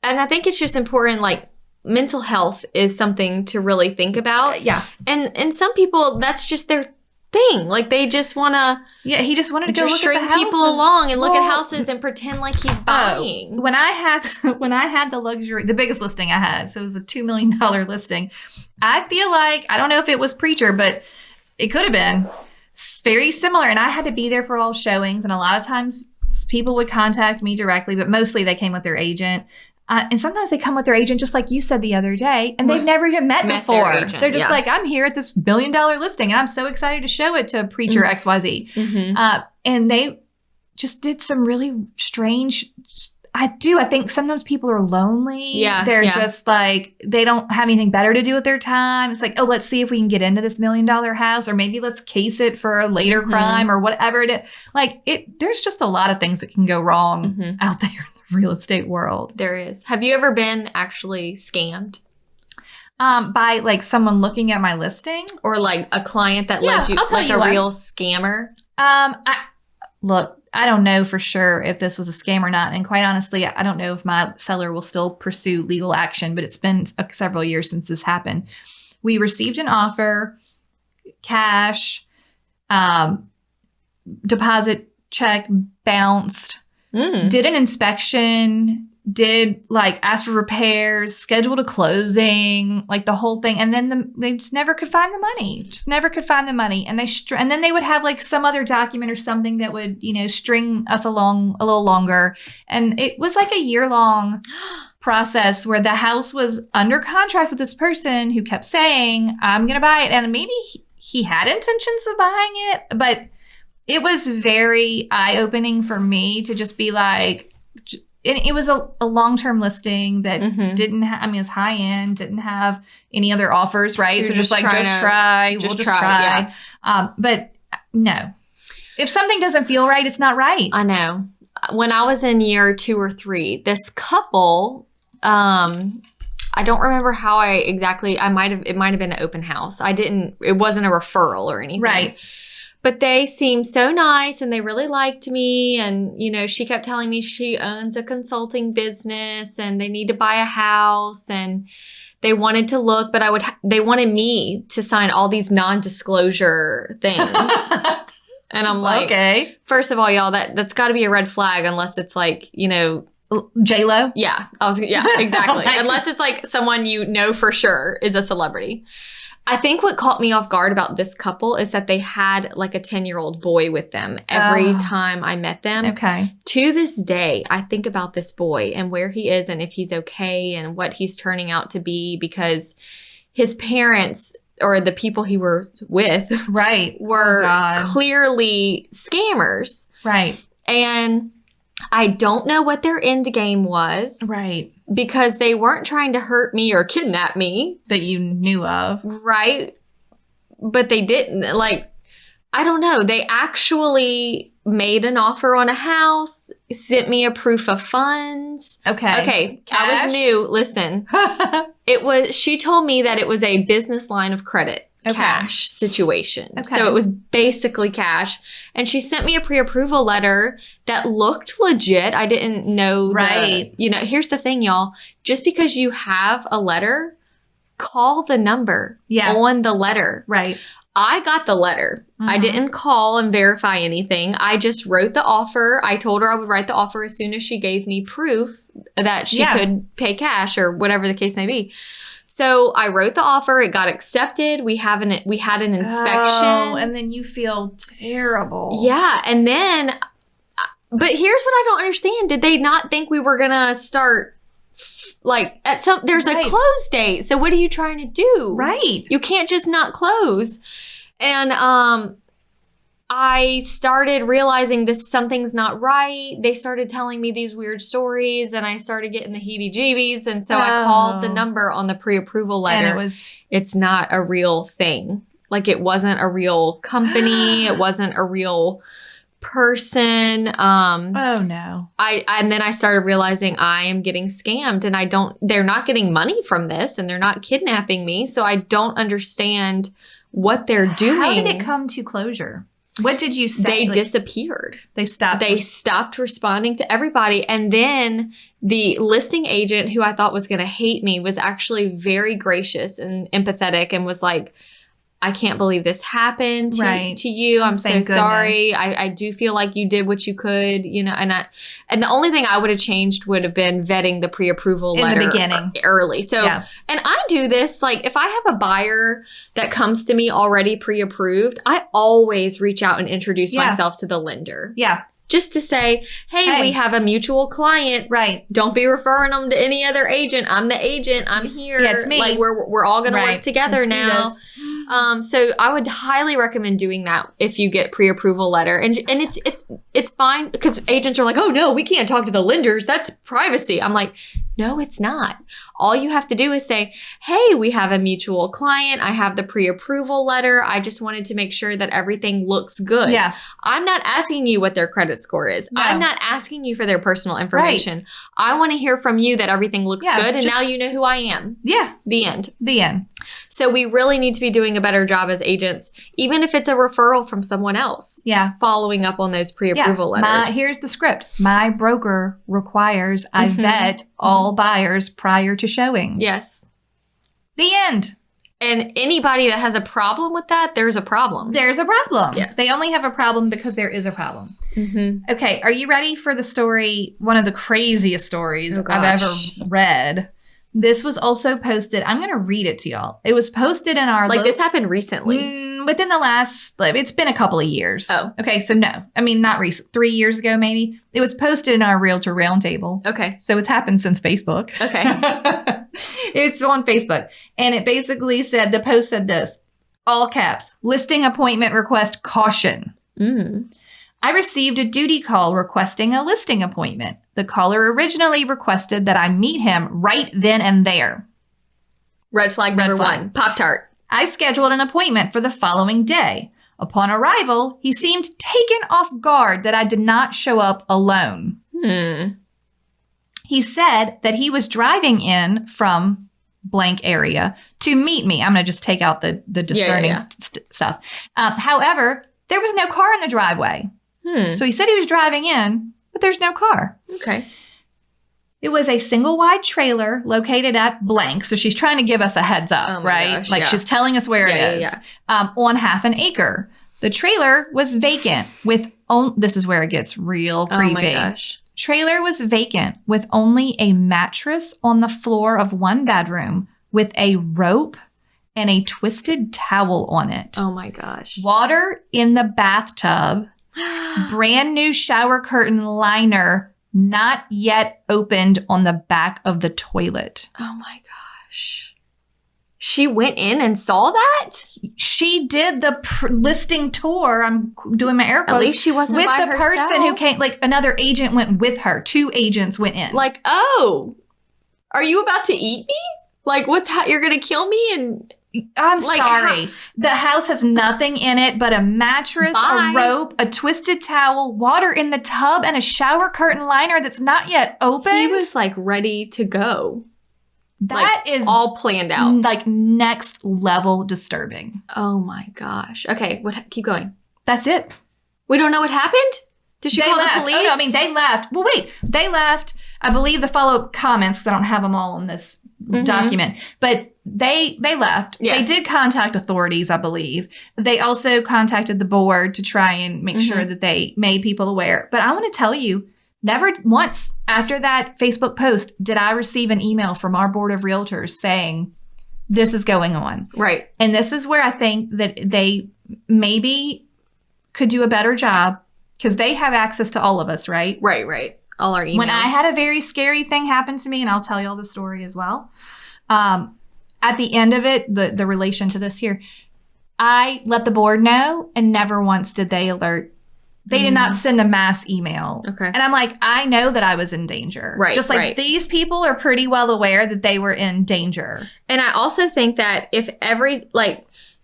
And I think it's just important, like, mental health is something to really think about. Yeah. And some people, that's just their thing. Like, they just want to... Yeah, he just wanted to go look string at the house people along and look at houses and pretend like he's buying. When I had the biggest listing I had, so it was a $2 million listing, I feel like, I don't know if it was preacher, but it could have been very similar. And I had to be there for all showings. And a lot of times people would contact me directly, but mostly they came with their agent. And sometimes they come with their agent, just like you said the other day, and they've never even met before. They're just like, I'm here at this $1 billion listing, and I'm so excited to show it to preacher XYZ. Mm-hmm. And they just did some really strange... I think sometimes people are lonely. Yeah. They're just like, they don't have anything better to do with their time. It's like, oh, let's see if we can get into this $1 million house, or maybe let's case it for a later crime or whatever it is. Like, there's just a lot of things that can go wrong out there in the real estate world. There is. Have you ever been actually scammed? By like someone looking at my listing? Or like a client that led you, I'll tell like you a one. real scammer? Look, I don't know for sure if this was a scam or not. And quite honestly, I don't know if my seller will still pursue legal action, but it's been several years since this happened. We received an offer, cash, deposit check bounced, did an inspection, did like ask for repairs, scheduled a closing, like the whole thing. And then they just never could find the money. And and then they would have like some other document or something that would, string us along a little longer. And it was like a year-long process where the house was under contract with this person who kept saying, I'm going to buy it. And maybe he had intentions of buying it, but it was very eye-opening for me to just be like, it was a long-term listing that didn't have, it was high-end, didn't have any other offers, right? So just try. We'll just try. Yeah. But no. If something doesn't feel right, it's not right. I know. When I was in year 2 or 3, this couple, I don't remember how it might have been an open house. It wasn't a referral or anything. Right. But they seemed so nice and they really liked me. And, she kept telling me she owns a consulting business and they need to buy a house and they wanted to look, but they wanted me to sign all these non-disclosure things. And I'm like, okay, first of all, y'all, that's got to be a red flag unless it's like, J-Lo? Yeah. Exactly. Unless it's like someone for sure is a celebrity. I think what caught me off guard about this couple is that they had like a 10-year-old boy with them every time I met them. Okay. To this day, I think about this boy and where he is and if he's okay and what he's turning out to be, because his parents or the people he was with were clearly scammers. Right. And I don't know what their end game was. Right. Because they weren't trying to hurt me or kidnap me. That you knew of. Right. But they didn't. Like, I don't know. They actually made an offer on a house, sent me a proof of funds. Okay. Cash? I was new. Listen. She told me that it was a business line of credit. Cash situation. Okay. So it was basically cash. And she sent me a pre-approval letter that looked legit. I didn't know. Right. Here's the thing, y'all. Just because you have a letter, call the number on the letter. Right. I got the letter. I didn't call and verify anything. I just wrote the offer. I told her I would write the offer as soon as she gave me proof that she could pay cash or whatever the case may be. So I wrote the offer. It got accepted. We had an inspection. Oh, and then you feel terrible. Yeah. And then, but here's what I don't understand. Did they not think we were going to start like there's a close date. So what are you trying to do? Right. You can't just not close. And I started realizing something's not right. They started telling me these weird stories and I started getting the heebie-jeebies. And so I called the number on the pre-approval letter. And it's not a real thing. Like it wasn't a real company. It wasn't a real person. Oh no. And then I started realizing I am getting scammed and they're not getting money from this and they're not kidnapping me. So I don't understand what they're doing. How did it come to closure? What did you say? They disappeared. They stopped responding to everybody. And then the listing agent, who I thought was going to hate me, was actually very gracious and empathetic and was like, I can't believe this happened to you. I'm so sorry. I do feel like you did what you could, and the only thing I would have changed would have been vetting the pre-approval letter in the beginning early. So, and I do this, like if I have a buyer that comes to me already pre-approved, I always reach out and introduce myself to the lender. Yeah. Just to say, hey, we have a mutual client. Right. Don't be referring them to any other agent. I'm the agent. I'm here. Yeah, it's me. Like we're all going to work together now. So I would highly recommend doing that if you get pre-approval letter. And it's fine because agents are like, oh no, we can't talk to the lenders. That's privacy. I'm like, no, it's not. All you have to do is say, hey, we have a mutual client. I have the pre-approval letter. I just wanted to make sure that everything looks good. Yeah. I'm not asking you what their credit score is. No. I'm not asking you for their personal information. Right. I want to hear from you that everything looks good. And now you know who I am. Yeah. The end. The end. So we really need to be doing a better job as agents, even if it's a referral from someone else. Yeah. Following up on those pre-approval letters. Here's the script. My broker requires I vet all buyers prior to showings. Yes. The end. And anybody that has a problem with that, there's a problem. There's a problem. Yes. They only have a problem because there is a problem. Mm-hmm. Okay. Are you ready for the story? One of the craziest stories I've ever read. This was also posted. I'm going to read it to y'all. It was posted in our... this happened recently. Within the last... It's been a couple of years. Oh. Okay. So no. I mean, not recent. 3 years ago, maybe. It was posted in our Realtor Roundtable. Okay. So it's happened since Facebook. Okay. It's on Facebook. And it basically said... The post said this. All caps. Listing appointment request caution. I received a duty call requesting a listing appointment. The caller originally requested that I meet him right then and there. Red flag number one. Pop-Tart. I scheduled an appointment for the following day. Upon arrival, he seemed taken off guard that I did not show up alone. He said that he was driving in from blank area to meet me. I'm going to just take out the discerning stuff. However, there was no car in the driveway. So he said he was driving in, but there's no car. Okay. It was a single wide trailer located at blank. So she's trying to give us a heads up, right? Gosh, she's telling us where it is. On half an acre. The trailer was vacant with, this is where it gets real creepy. Oh my gosh. Trailer was vacant with only a mattress on the floor of one bedroom with a rope and a twisted towel on it. Oh my gosh. Water in the bathtub. Brand new shower curtain liner, not yet opened on the back of the toilet. Oh my gosh. She went in and saw that? She did the listing tour. I'm doing my air quotes. At least she wasn't with by the herself. person who came, another agent went with her. 2 agents went in. Are you about to eat me? You're going to kill me? And I'm sorry. The house has nothing in it but a mattress, a rope, a twisted towel, water in the tub, and a shower curtain liner that's not yet open. He was ready to go. That is all planned out. Next level disturbing. Oh my gosh. Okay, keep going. That's it. We don't know what happened? Did she call the police? Oh, no, they left. Well, wait. They left. I believe the follow-up comments, because I don't have them all on this document. But they left. Yes. They did contact authorities, I believe. They also contacted the board to try and make sure that they made people aware. But I want to tell you, never once after that Facebook post did I receive an email from our board of realtors saying, this is going on. Right. And this is where I think that they maybe could do a better job because they have access to all of us, right? Right. All our emails. When I had a very scary thing happen to me, and I'll tell you all the story as well. At the end of it, the relation to this here, I let the board know, and never once did they alert. They did not send a mass email. Okay. And I'm like, I know that I was in danger. Right. Just like these people are pretty well aware that they were in danger. And I also think that if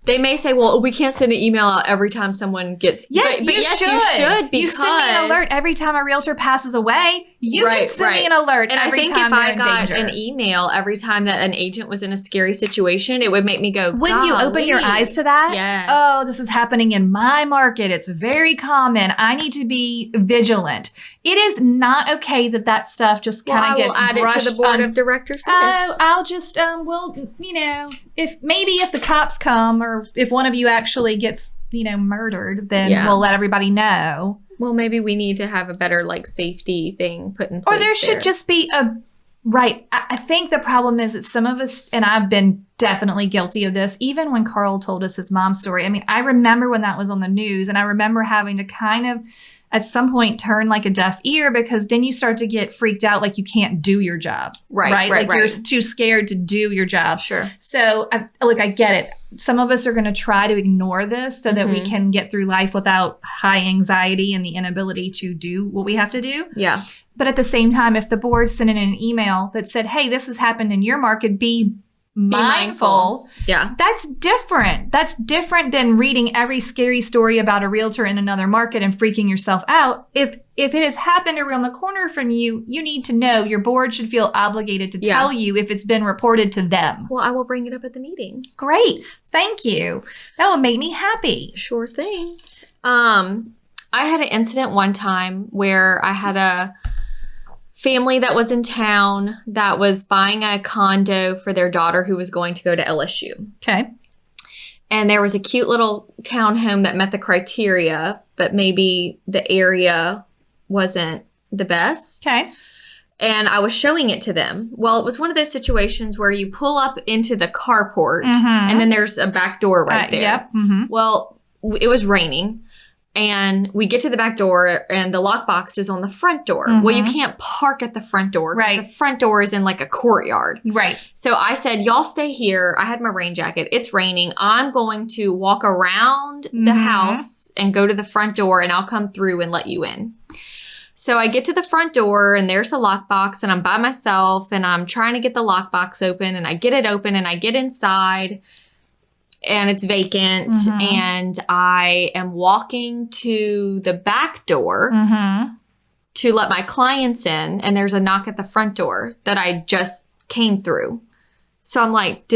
they may say, well, we can't send an email out every time someone gets... Yes, but you should. Because... You send me an alert every time a realtor passes away. You can send me an alert and every time And I they're think if I in got danger. an email every time that an agent was in a scary situation, it would make me go, Wouldn't you open your eyes to that? Yes. Oh, this is happening in my market. It's very common. I need to be vigilant. It is not okay that stuff just kind of gets add brushed it to the board of directors list. I'll just, if the cops come or if one of you actually gets, murdered, then we'll let everybody know. Well, maybe we need to have a better safety thing put in place. Or there should just be right. I think the problem is that some of us, and I've been definitely guilty of this, even when Carl told us his mom's story. I mean, I remember when that was on the news, and I remember having to kind of at some point turn like a deaf ear because then you start to get freaked out like you can't do your job. Right. You're too scared to do your job. Sure. So I get it. Some of us are going to try to ignore this so that we can get through life without high anxiety and the inability to do what we have to do. Yeah. But at the same time, if the board sent in an email that said, hey, this has happened in your market, be mindful. Yeah. That's different. That's different than reading every scary story about a realtor in another market and freaking yourself out. If it has happened around the corner from you, you need to know your board should feel obligated to tell you if it's been reported to them. Well, I will bring it up at the meeting. Great. Thank you. That will make me happy. Sure thing. I had an incident one time where I had a family that was in town that was buying a condo for their daughter who was going to go to LSU. Okay. And there was a cute little townhome that met the criteria, but maybe the area wasn't the best. Okay. And I was showing it to them. Well, it was one of those situations where you pull up into the carport and then there's a back door right there. Yep. Mm-hmm. Well, it was raining. And we get to the back door and the lockbox is on the front door. Well, you can't park at the front door because the front door is in like a courtyard. Right. So I said, y'all stay here. I had my rain jacket. It's raining. I'm going to walk around the house and go to the front door and I'll come through and let you in. So I get to the front door and there's a lockbox and I'm by myself and I'm trying to get the lockbox open and I get it open and I get inside. And it's vacant, and I am walking to the back door to let my clients in, and there's a knock at the front door that I just came through. So I'm like,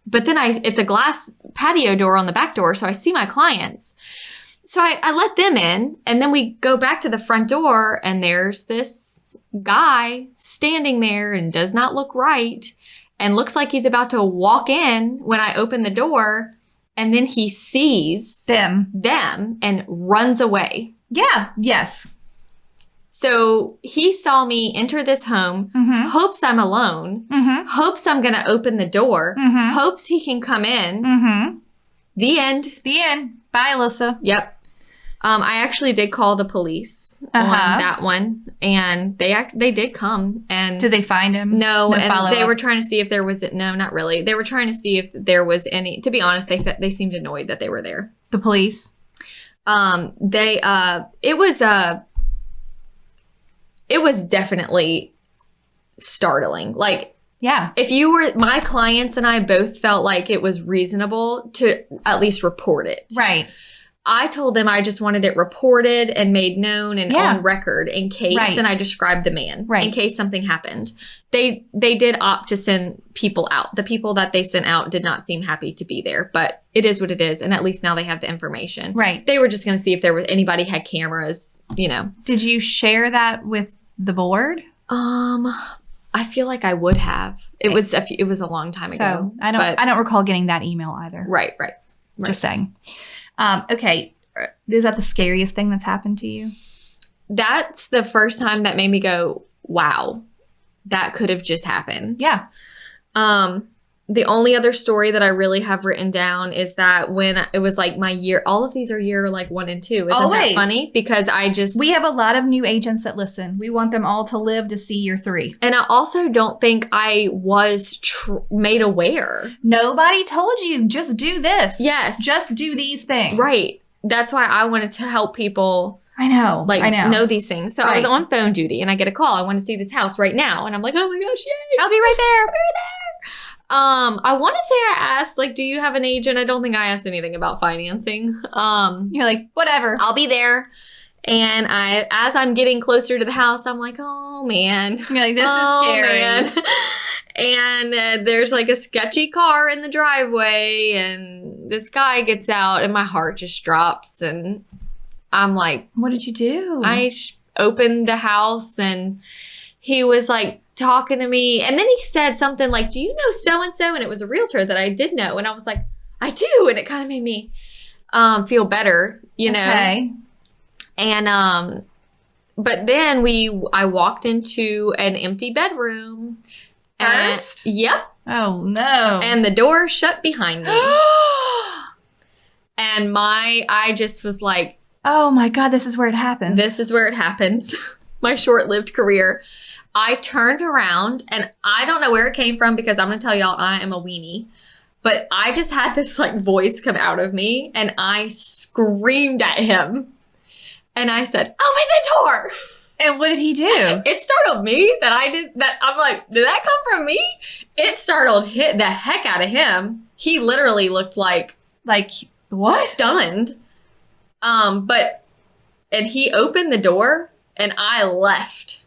but then it's a glass patio door on the back door, so I see my clients. So I let them in, and then we go back to the front door, and there's this guy standing there and does not look right. And looks like he's about to walk in when I open the door. And then he sees them and runs away. Yeah. Yes. So he saw me enter this home, hopes I'm alone, hopes I'm going to open the door, hopes he can come in. The end. The end. Bye, Alyssa. Yep. I actually did call the police on that one, and they did come. And did they find him? No, and they were trying to see if there was no, not really. They were trying to see if there was any. To be honest, they seemed annoyed that they were there. The police. It was definitely startling. Like, yeah, if you were my clients and I both felt like it was reasonable to at least report it. Right. I told them I just wanted it reported and made known and on record in case, and I described the man in case something happened. They did opt to send people out. The people that they sent out did not seem happy to be there, but it is what it is, and at least now they have the information. Right. They were just going to see if there was anybody had cameras, Did you share that with the board? I I feel like I would have. It was a long time ago. So I don't recall getting that email either. Right. Just saying. Okay. Is that the scariest thing that's happened to you? That's the first time that made me go, wow, that could have just happened. Yeah. The only other story that I really have written down is that when it was like my year, all of these are year like 1 and 2. Isn't Always. that funny? Because we have a lot of new agents that listen. We want them all to live to see year 3. And I also don't think I was made aware. Nobody told you, just do this. Yes. Just do these things. Right. That's why I wanted to help people. I know. Know these things. So I was on phone duty and I get a call. I want to see this house right now. And I'm like, oh my gosh, yay. I'll be right there. I want to say I asked, like, do you have an agent? I don't think I asked anything about financing. You're like, whatever. I'll be there. And as I'm getting closer to the house, I'm like, oh man. You're like, this is scary. Man. And there's like a sketchy car in the driveway and this guy gets out and my heart just drops. And I'm like, what did you do? I opened the house and he was like talking to me. And then he said something like, do you know so-and-so? And it was a realtor that I did know. And I was like, I do. And it kind of made me feel better, you know? Okay. And, but then I walked into an empty bedroom. First? Yep. Oh no. And the door shut behind me. And I just was like, oh my God, this is where it happens. This is where it happens. My short-lived career. I turned around and I don't know where it came from because I'm going to tell y'all I am a weenie. But I just had this like voice come out of me and I screamed at him. And I said, open the door. And what did he do? It startled me I'm like, did that come from me? It startled the heck out of him. He literally looked like what? Stunned. And he opened the door and I left.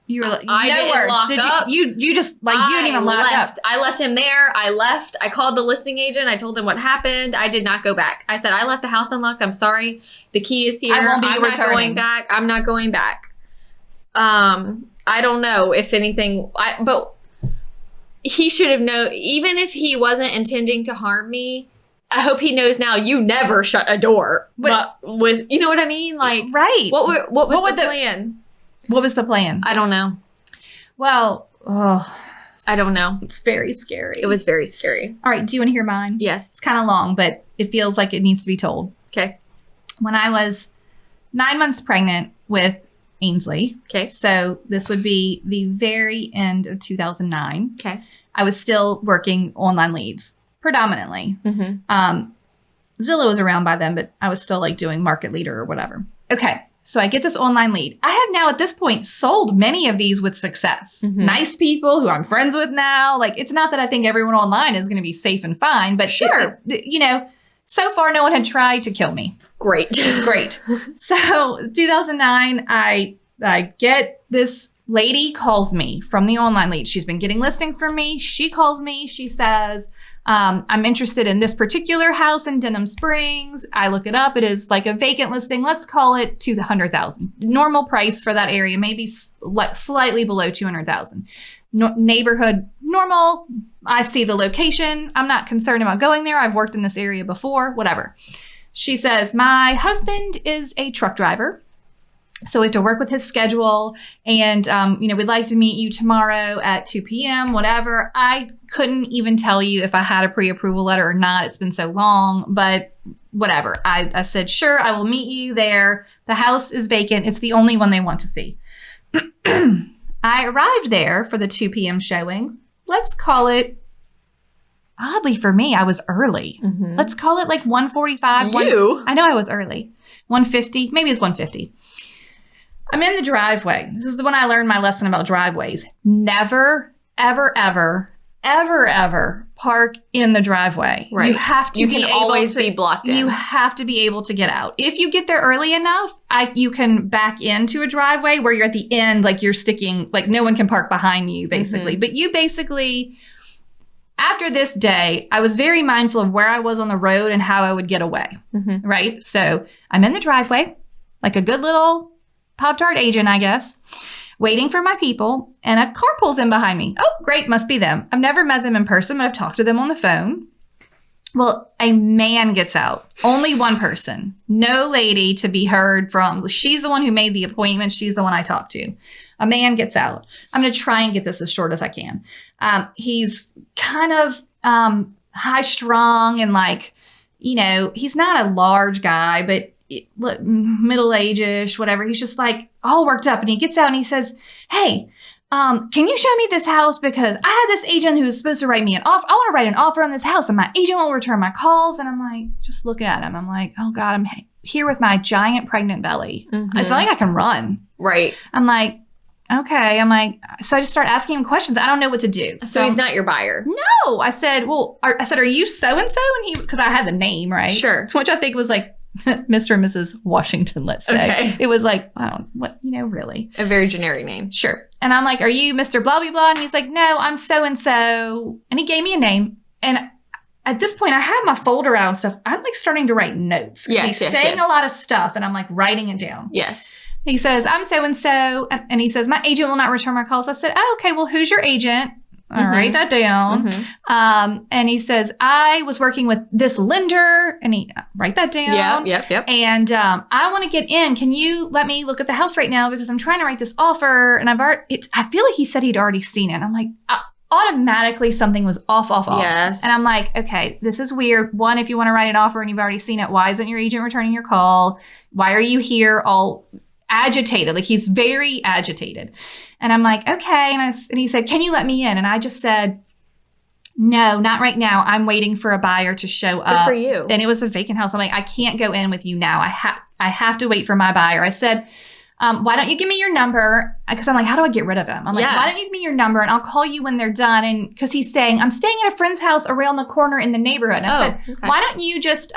You were like, I didn't lock up. You just you didn't even lock up. I left him there. I left. I called the listing agent. I told him what happened. I did not go back. I said, I left the house unlocked. I'm sorry. The key is here. I'm not going back. I'm not going back. I don't know if anything, but he should have known, even if he wasn't intending to harm me, I hope he knows now you never shut a door. But you know what I mean? Like, right. What was the plan? What was the plan? I don't know. Well, I don't know. It's very scary. It was very scary. All right. Do you want to hear mine? Yes. It's kind of long, but it feels like it needs to be told. Okay. When I was 9 months pregnant with Ainsley. Okay. So this would be the very end of 2009. Okay. I was still working online leads predominantly. Mm-hmm. Zillow was around by then, but I was still like doing market leader or whatever. Okay. So I get this online lead. I have now at this point sold many of these with success. Mm-hmm. Nice people who I'm friends with now. Like, it's not that I think everyone online is going to be safe and fine, but sure. So far no one had tried to kill me. Great. So 2009, I get this lady calls me from the online lead. She's been getting listings from me. She calls me. She says, I'm interested in this particular house in Denham Springs. I look it up. It is like a vacant listing. Let's call it $200,000. Normal price for that area, maybe slightly below $200,000. Neighborhood normal. I see the location. I'm not concerned about going there. I've worked in this area before, whatever. She says, my husband is a truck driver, so we have to work with his schedule. And, we'd like to meet you tomorrow at 2 p.m., whatever. I couldn't even tell you if I had a pre-approval letter or not. It's been so long, but whatever. I said, sure, I will meet you there. The house is vacant. It's the only one they want to see. I arrived there for the 2 p.m. showing. Let's call it, oddly for me, I was early. Mm-hmm. Let's call it like 1:45. I know I was early. 1:50, maybe it's 1:50. I'm in the driveway. This is the one I learned my lesson about driveways. Never, ever, ever, ever, ever park in the driveway. Right. You have to can always be blocked in. You have to be able to get out. If you get there early enough, you can back into a driveway where you're at the end, like you're sticking, like no one can park behind you, basically. Mm-hmm. But you basically, after this day, I was very mindful of where I was on the road and how I would get away. Mm-hmm. Right? So I'm in the driveway, like a good little Pop-Tart agent, I guess. waiting for my people, and a car pulls in behind me. Oh, great, must be them. I've never met them in person, but I've talked to them on the phone. Well, a man gets out. Only one person. No lady to be heard from. She's the one who made the appointment. She's the one I talked to. A man gets out. I'm going to try and get this as short as I can. He's kind of high strung and like, you know, he's not a large guy, but middle age-ish, whatever. He's just like all worked up, and he gets out and he says, hey, can you show me this house? Because I had this agent who was supposed to write me an offer. I want to write an offer on this house, and my agent won't return my calls. And I'm like, just looking at him. I'm like, oh God, I'm here with my giant pregnant belly. Mm-hmm. It's not like I can run. Right. I'm like, okay. I'm like, so I just start asking him questions. I don't know what to do. So he's not your buyer. No. I said, are you so-and-so? And he, because I had the name, right? Sure. Which I think was like Mr. and Mrs. Washington, let's say. Okay. It was like, I don't, what, you know, really. A very generic name. Sure. And I'm like, are you Mr. Blah, blah, blah? And he's like, no, I'm so-and-so. And he gave me a name. And at this point, I have my folder out and stuff. I'm like starting to write notes. He's saying a lot of stuff, and I'm like writing it down. Yes. He says, I'm so-and-so. And he says, my agent will not return my calls. I said, oh, okay, well, who's your agent? I'll write that down. Mm-hmm. And he says, I was working with this lender. And he write that down. Yep. And I want to get in. Can you let me look at the house right now? Because I'm trying to write this offer. And I feel like he said he'd already seen it. I'm like, automatically something was off. Yes. And I'm like, okay, this is weird. One, if you want to write an offer and you've already seen it, why isn't your agent returning your call? Why are you here all agitated? Like, he's very agitated. And I'm like, okay. And he said, can you let me in? And I just said, no, not right now. I'm waiting for a buyer to show up. Good for you. And it was a vacant house. I'm like, I can't go in with you now. I have to wait for my buyer. I said, why don't you give me your number? Because I'm like, how do I get rid of him? I'm like, why don't you give me your number and I'll call you when they're done? And because he's saying, I'm staying at a friend's house around the corner in the neighborhood. And I said, okay. Why don't you just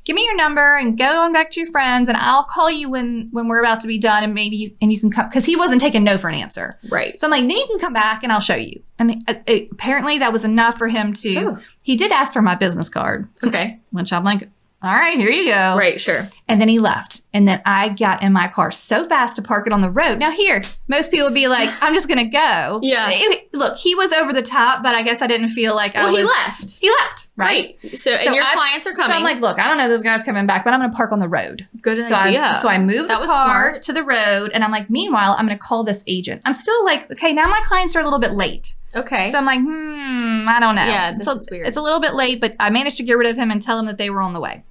give me your number and go on back to your friends, and I'll call you when we're about to be done, and maybe you can come. Because he wasn't taking no for an answer. Right. So I'm like, then you can come back and I'll show you. And apparently that was enough for him to, he did ask for my business card. Okay. Which I'm like, all right, here you go. Right, sure. And then he left. And then I got in my car so fast to park it on the road. Now here, most people would be like, I'm just going to go. Yeah. Look, he was over the top, but I guess I didn't feel like I was. He left. He left, right? So and your clients are coming. So I'm like, look, I don't know this guy's coming back, but I'm going to park on the road. Good idea. So I moved the car smart. to the road, and I'm like, meanwhile, I'm going to call this agent. I'm still like, okay, now my clients are a little bit late. Okay. So I'm like, I don't know. Yeah, this is weird. It's a little bit late, but I managed to get rid of him and tell him that they were on the way.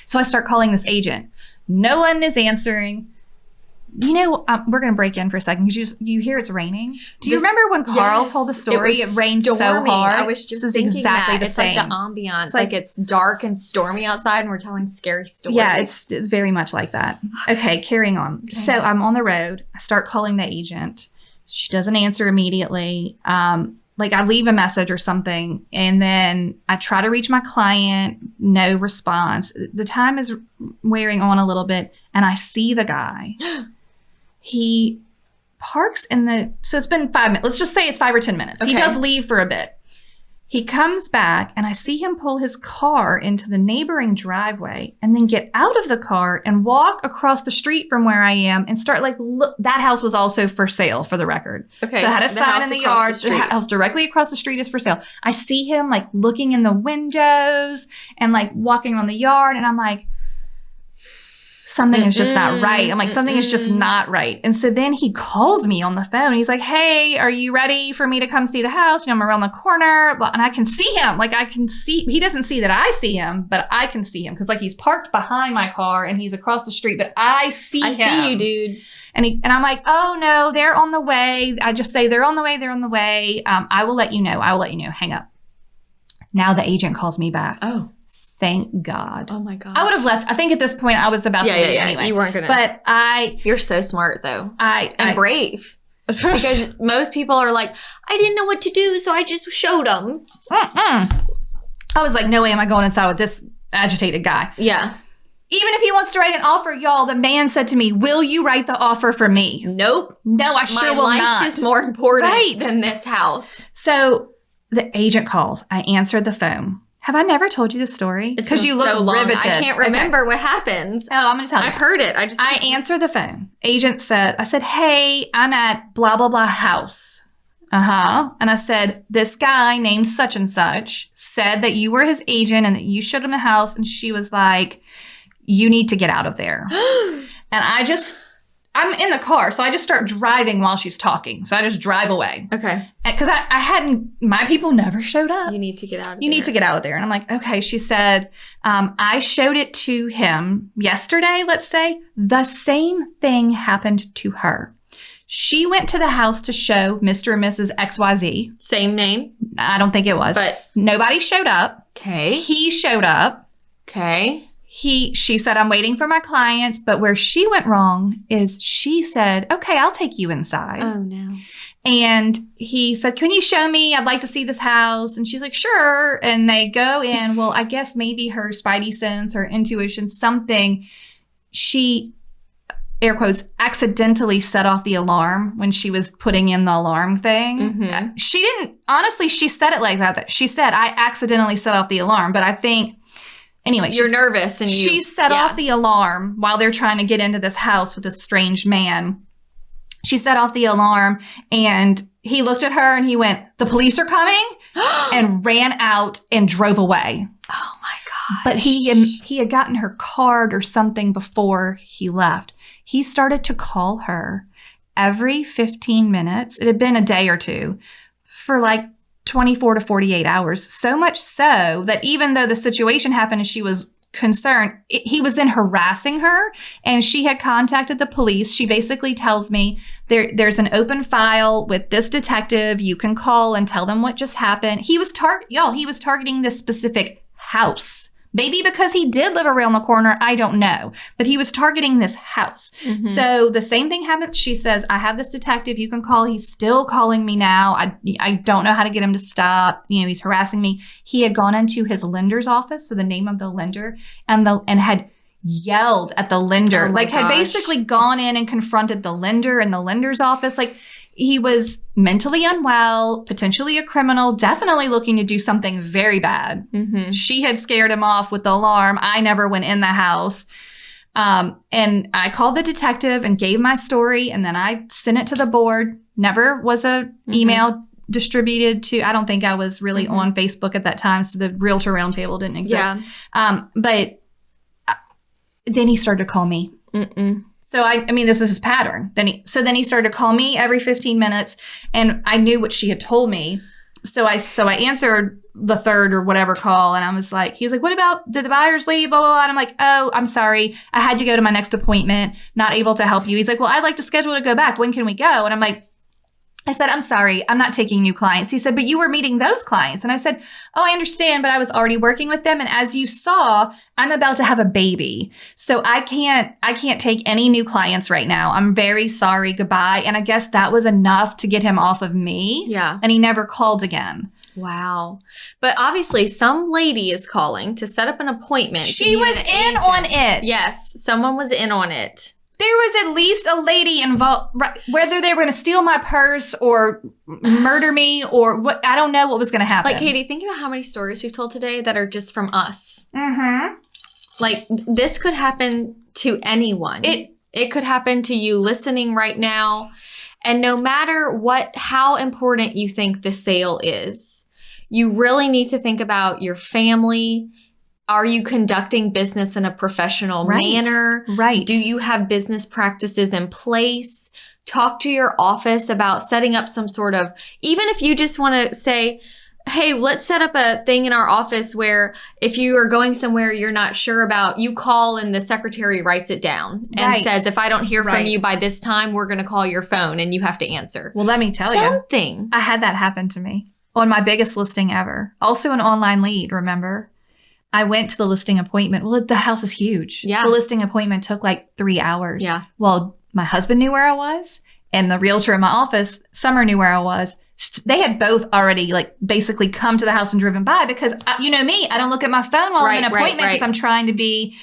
So I start calling this agent. No one is answering. You know, we're going to break in for a second because you hear it's raining. Do you remember when Carl told the story? It rained so hard. I was just thinking exactly that. the same. Like the ambiance. It's like it's dark and stormy outside, and we're telling scary stories. Yeah, it's very much like that. Okay, carrying on. Okay. So I'm on the road. I start calling the agent. She doesn't answer immediately. Like I leave a message or something, and then I try to reach my client, no response. The time is wearing on a little bit, and I see the guy. He parks so it's been 5 minutes. Let's just say it's 5 or 10 minutes. Okay. He does leave for a bit. He comes back, and I see him pull his car into the neighboring driveway and then get out of the car and walk across the street from where I am and start like, look, that house was also for sale, for the record. Okay. So I had a sign in the yard. The house directly across the street is for sale. I see him like looking in the windows and like walking around the yard, and I'm like, something is just not right. I'm like, something is just not right. And so then he calls me on the phone. He's like, hey, are you ready for me to come see the house? You know, I'm around the corner. And I can see him. Like I can see, he doesn't see that I see him, but I can see him. Cause like he's parked behind my car and he's across the street, but I see him. I see you, dude. And I'm like, oh no, they're on the way. I just say, they're on the way. I will let you know. Hang up. Now the agent calls me back. Oh. Thank God. Oh my God. I would have left. I think at this point I was about to leave anyway. You weren't going to. But You're so smart though. And brave. Because most people are like, I didn't know what to do, so I just showed them. I was like, no way am I going inside with this agitated guy. Yeah. Even if he wants to write an offer, y'all, the man said to me, will you write the offer for me? Nope. No, I sure will not. My life is more important than this house. So the agent calls. I answered the phone. Have I never told you this story? It's because you look so riveted. I can't remember what happens. Oh, I'm going to tell you. I've heard it. I answer the phone, agent said, I said, hey, I'm at blah, blah, blah house. And I said, this guy named such and such said that you were his agent and that you showed him the house. And she was like, you need to get out of there. And I'm in the car. So I just start driving while she's talking. So I just drive away. Okay. Because my people never showed up. You need to get out of there. You need to get out of there. And I'm like, okay. She said, I showed it to him yesterday, let's say. The same thing happened to her. She went to the house to show Mr. and Mrs. XYZ. Same name? I don't think it was. But nobody showed up. Okay. He showed up. Okay. She said, I'm waiting for my clients. But where she went wrong is she said, okay, I'll take you inside. Oh, no. And he said, can you show me? I'd like to see this house. And she's like, sure. And they go in. Well, I guess maybe her spidey sense or intuition, something, she, air quotes, accidentally set off the alarm when she was putting in the alarm thing. Mm-hmm. She didn't, honestly, she said it like that. She said, I accidentally set off the alarm. But I think, anyway. You're nervous. And she set off the alarm while they're trying to get into this house with this strange man. She set off the alarm and he looked at her and he went, the police are coming, and ran out and drove away. Oh my gosh. But he had gotten her card or something before he left. He started to call her every 15 minutes. It had been a day or two for like 24 to 48 hours. So much so that even though the situation happened and she was concerned, he was then harassing her, and she had contacted the police. She basically tells me there's an open file with this detective. You can call and tell them what just happened. He was targeting this specific house. Maybe because he did live around the corner, I don't know. But he was targeting this house. Mm-hmm. So the same thing happened. She says, I have this detective you can call. He's still calling me now. I don't know how to get him to stop. He's harassing me. He had gone into his lender's office, so the name of the lender, and had yelled at the lender. Had basically gone in and confronted the lender in the lender's office. He was mentally unwell, potentially a criminal, definitely looking to do something very bad. Mm-hmm. She had scared him off with the alarm. I never went in the house. And I called the detective and gave my story, and then I sent it to the board. Never was a email distributed to, I don't think I was really on Facebook at that time, so the Realtor Roundtable didn't exist. Yeah. But then he started to call me. So I mean, this is his pattern. Then he started to call me every 15 minutes, and I knew what she had told me. So I answered the third or whatever call, and I was like, he was like, what about, did the buyers leave? Blah, blah, blah. And I'm like, oh, I'm sorry. I had to go to my next appointment, not able to help you. He's like, well, I'd like to schedule to go back. When can we go? And I'm like, I said, I'm sorry, I'm not taking new clients. He said, but you were meeting those clients. And I said, oh, I understand, but I was already working with them. And as you saw, I'm about to have a baby. So I can't take any new clients right now. I'm very sorry, goodbye. And I guess that was enough to get him off of me. Yeah. And he never called again. Wow. But obviously some lady is calling to set up an appointment. She was in on it. Yes, someone was in on it. There was at least a lady involved, whether they were going to steal my purse or murder me or what. I don't know what was going to happen. Like, Katie, think about how many stories we've told today that are just from us. Mm-hmm. Like, this could happen to anyone. It could happen to you listening right now. And no matter how important you think the sale is, you really need to think about your family. Are you conducting business in a professional manner? Right. Do you have business practices in place? Talk to your office about setting up some sort of, even if you just want to say, hey, let's set up a thing in our office where if you are going somewhere you're not sure about, you call and the secretary writes it down and says, if I don't hear from you by this time, we're going to call your phone and you have to answer. Well, let me tell you. Something. I had that happen to me on my biggest listing ever. Also an online lead, remember? I went to the listing appointment. Well, the house is huge. Yeah. The listing appointment took like 3 hours. Yeah. Well, my husband knew where I was, and the realtor in my office, Summer, knew where I was. They had both already basically come to the house and driven by because, you know me, I don't look at my phone while I'm in an appointment because I'm trying to be,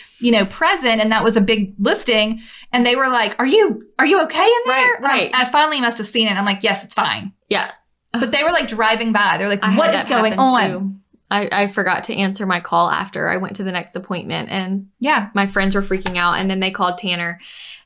present. And that was a big listing. And they were like, are you okay in there? Right. I finally must have seen it. I'm like, yes, it's fine. Yeah. But they were driving by. They're like, what is going on? I forgot to answer my call after I went to the next appointment, and Yeah. my friends were freaking out, and then they called Tanner,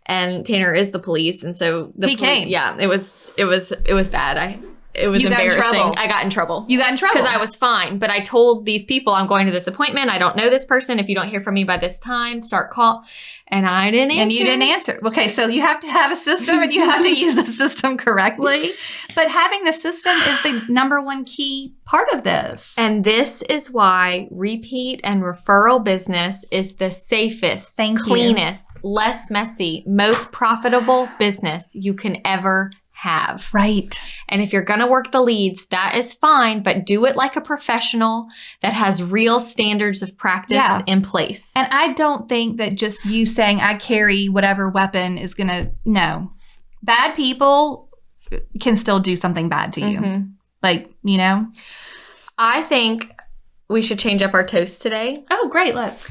and Tanner is the police, and so He came. Yeah, it was bad. It was You got in embarrassing. trouble. I got in trouble. You got in trouble. Because I was fine. But I told these people I'm going to this appointment. I don't know this person. If you don't hear from me by this time, start call. And I didn't answer. And you didn't answer. Okay, so you have to have a system and you have to use the system correctly. But having the system is the number one key part of this. And this is why repeat and referral business is the safest, cleanest, less messy, most profitable business you can ever have. Right. And if you're going to work the leads, that is fine, but do it like a professional that has real standards of practice in place. And I don't think that just you saying I carry whatever weapon is going to, no. Bad people can still do something bad to you. Mm-hmm. Like, you know? I think we should change up our toast today. Oh, great. Let's.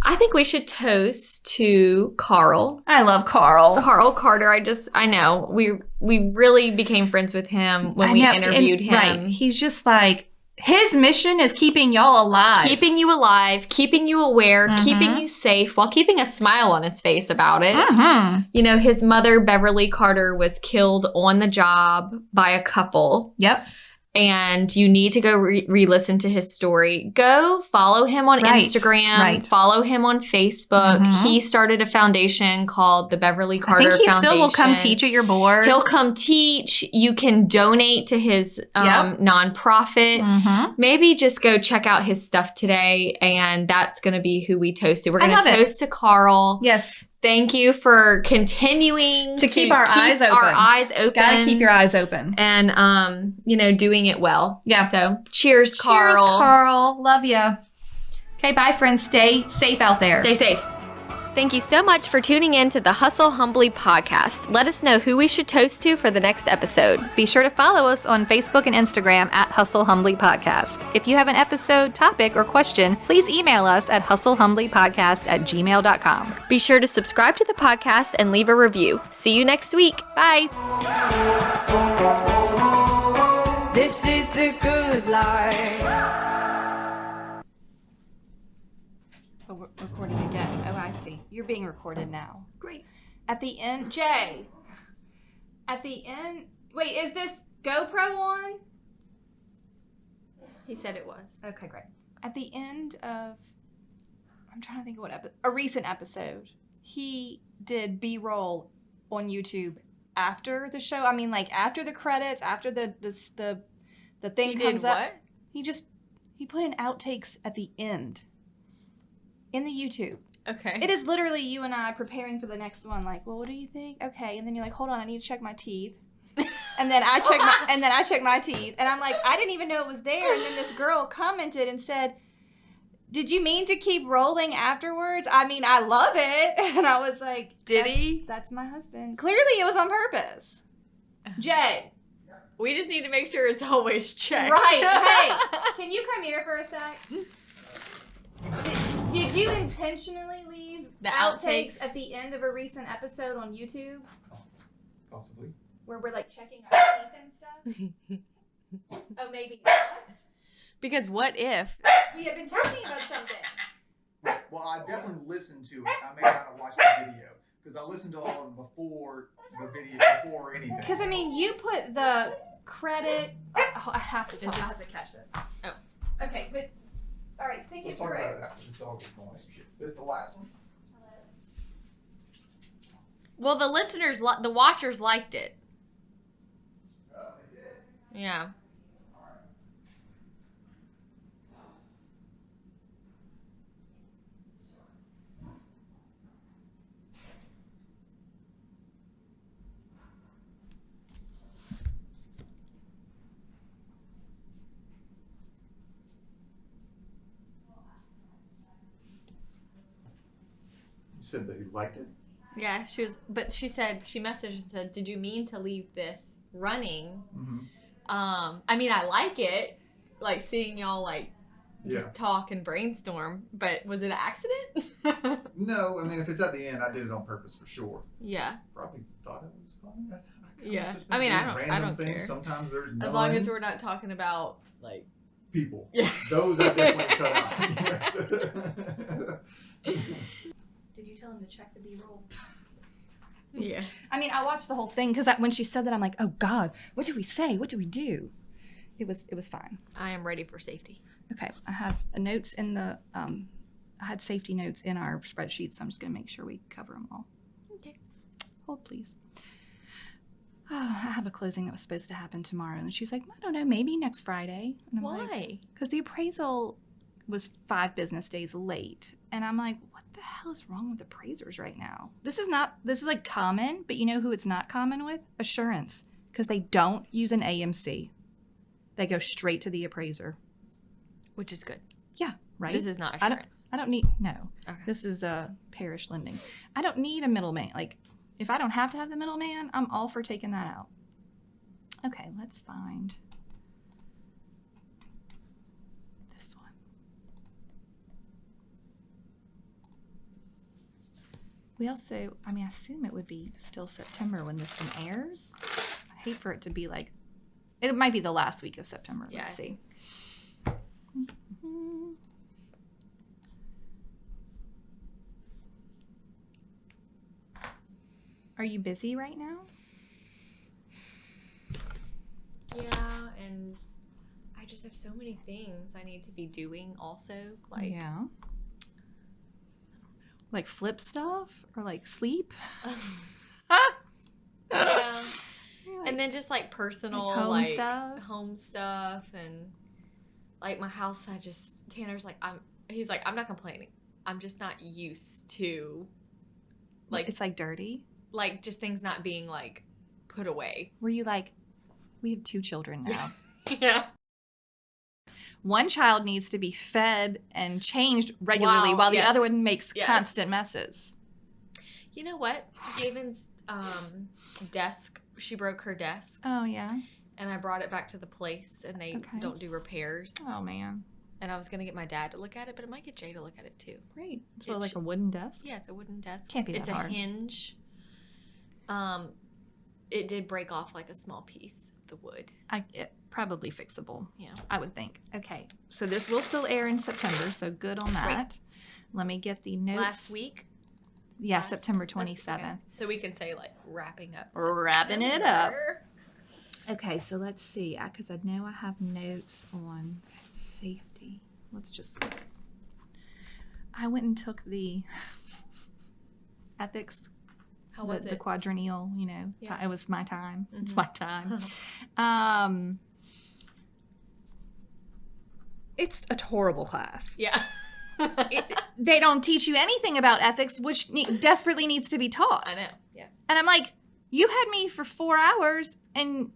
I think we should toast to Carl. I love Carl. Carl Carter. I know. We really became friends with him when we interviewed him. Right. He's just like, his mission is keeping y'all alive. Keeping you alive, keeping you aware, keeping you safe, while keeping a smile on his face about it. You know, his mother, Beverly Carter, was killed on the job by a couple. Yep. And you need to go re-listen to his story. Go follow him on Instagram. Follow him on Facebook. He started a foundation called the Beverly Carter Foundation. I think he still will come teach at your board. He'll come teach. You can donate to his nonprofit. Maybe just go check out his stuff today, and that's going to be who we toast to. We're going to toast to Carl. Yes. Thank you for continuing to keep our eyes open. Gotta keep your eyes open. And, you know, doing it well. Yeah. So cheers, Carl. Cheers, Carl. Love ya. Okay, bye, friends. Stay safe out there. Stay safe. Thank you so much for tuning in to the Hustle Humbly podcast. Let us know who we should toast to for the next episode. Be sure to follow us on Facebook and Instagram at Hustle Humbly Podcast. If you have an episode, topic, or question, please email us at hustlehumblypodcast@gmail.com. Be sure to subscribe to the podcast and leave a review. See you next week. Bye. This is the good life. Oh, we're recording again. Oh, I see. You're being recorded now. Great. At the end, Jay. At the end, wait, is this GoPro on? He said it was. Okay, great. At the end of, I'm trying to think of what a recent episode, he did B-roll on YouTube after the show. I mean, like after the credits, after the thing comes up. He put in outtakes at the end. In the YouTube. Okay. It is literally you and I preparing for the next one. Like, well, what do you think? Okay, and then you're like, hold on, I need to check my teeth. And then I check my teeth, and I'm like, I didn't even know it was there. And then this girl commented and said, "Did you mean to keep rolling afterwards? I mean, I love it." And I was like, Did he? That's my husband. Clearly, it was on purpose. Jay. We just need to make sure it's always checked. Right. Hey, can you come here for a sec? Did you intentionally leave the outtakes at the end of a recent episode on YouTube? Possibly. Where we're like checking our teeth and stuff? Oh, maybe not. Because what if? We have been talking about something. Well, I definitely listened to it. I may not have watched the video because I listened to all of them before the video, before anything. Because, I mean, you put the credit. Oh, I have to catch this. Oh. Okay, but. All right, take Let's it talk through. about it after this dog is going and shit. This the last one? Well, the listeners, the watchers liked it. They did. Yeah. You said that you liked it? Yeah, she messaged and said, "Did you mean to leave this running?" Mm-hmm. I mean, I like it, like seeing y'all like just talk and brainstorm, but was it an accident? No, I mean, if it's at the end, I did it on purpose for sure. Yeah. Probably thought it was funny. I mean, I don't care. Sometimes there's as long as we're not talking about like people. Yeah. Those I definitely cut out. Did you tell him to check the B-roll? Yeah. I mean, I watched the whole thing because when she said that, I'm like, oh God, what did we say? What did we do? It was fine. I am ready for safety. Okay, I have notes in the, I had safety notes in our spreadsheet, so I'm just going to make sure we cover them all. Okay. Hold, please. Oh, I have a closing that was supposed to happen tomorrow, and she's like, I don't know, maybe next Friday. And I'm Why? Because the appraisal was 5 business days late, and I'm like, what the hell is wrong with appraisers right now? This is like common, but you know who it's not common with? Assurance, because they don't use an AMC. They go straight to the appraiser. Which is good. Yeah, right? This is not I don't- assurance. I don't need, no. Okay. This is parish lending. I don't need a middleman. Like, if I don't have to have the middleman, I'm all for taking that out. Okay, let's find this one. We also, I mean, I assume it would be still September when this one airs. I hate for it to be like, it might be the last week of September. Yeah, Let's I see. Are you busy right now? Yeah, and I just have so many things I need to be doing also. Like, yeah. Like flip stuff or like sleep? yeah. And then just like personal, Like home like stuff? home stuff, and like my house. Tanner's like, he's like, I'm not complaining. I'm just not used to, like, It's like dirty. like just things not being like put away. Were you like, we have 2 children now. Yeah. One child needs to be fed and changed regularly Wow, while the yes. other one makes Yes. constant messes. You know what? Haven's desk. She broke her desk, Oh, yeah. and I brought it back to the place, and they Okay. don't do repairs. Oh, man. And I was gonna get my dad to look at it, but I might get Jay to look at it too. Great. It's It like sh- a wooden desk? Yeah, it's a wooden desk. Can't be that It's hard. a hinge. It did break off like a small piece of the wood. Probably fixable. Yeah. I would think. Okay. So this will still air in September, so good on that. Let me get the notes. Last week. Yeah, last- September that's- 27th. okay. So we can say like wrapping up. Wrapping it up. September. Okay, so let's see, because I know I have notes on safety. Let's just. I went and took the ethics. How was the it? quadrennial, you know. Yeah. It was my time. It's Mhm. my time. It's a horrible class. Yeah. They don't teach you anything about ethics, which desperately needs to be taught. I know. Yeah. And I'm like, you had me for 4 hours and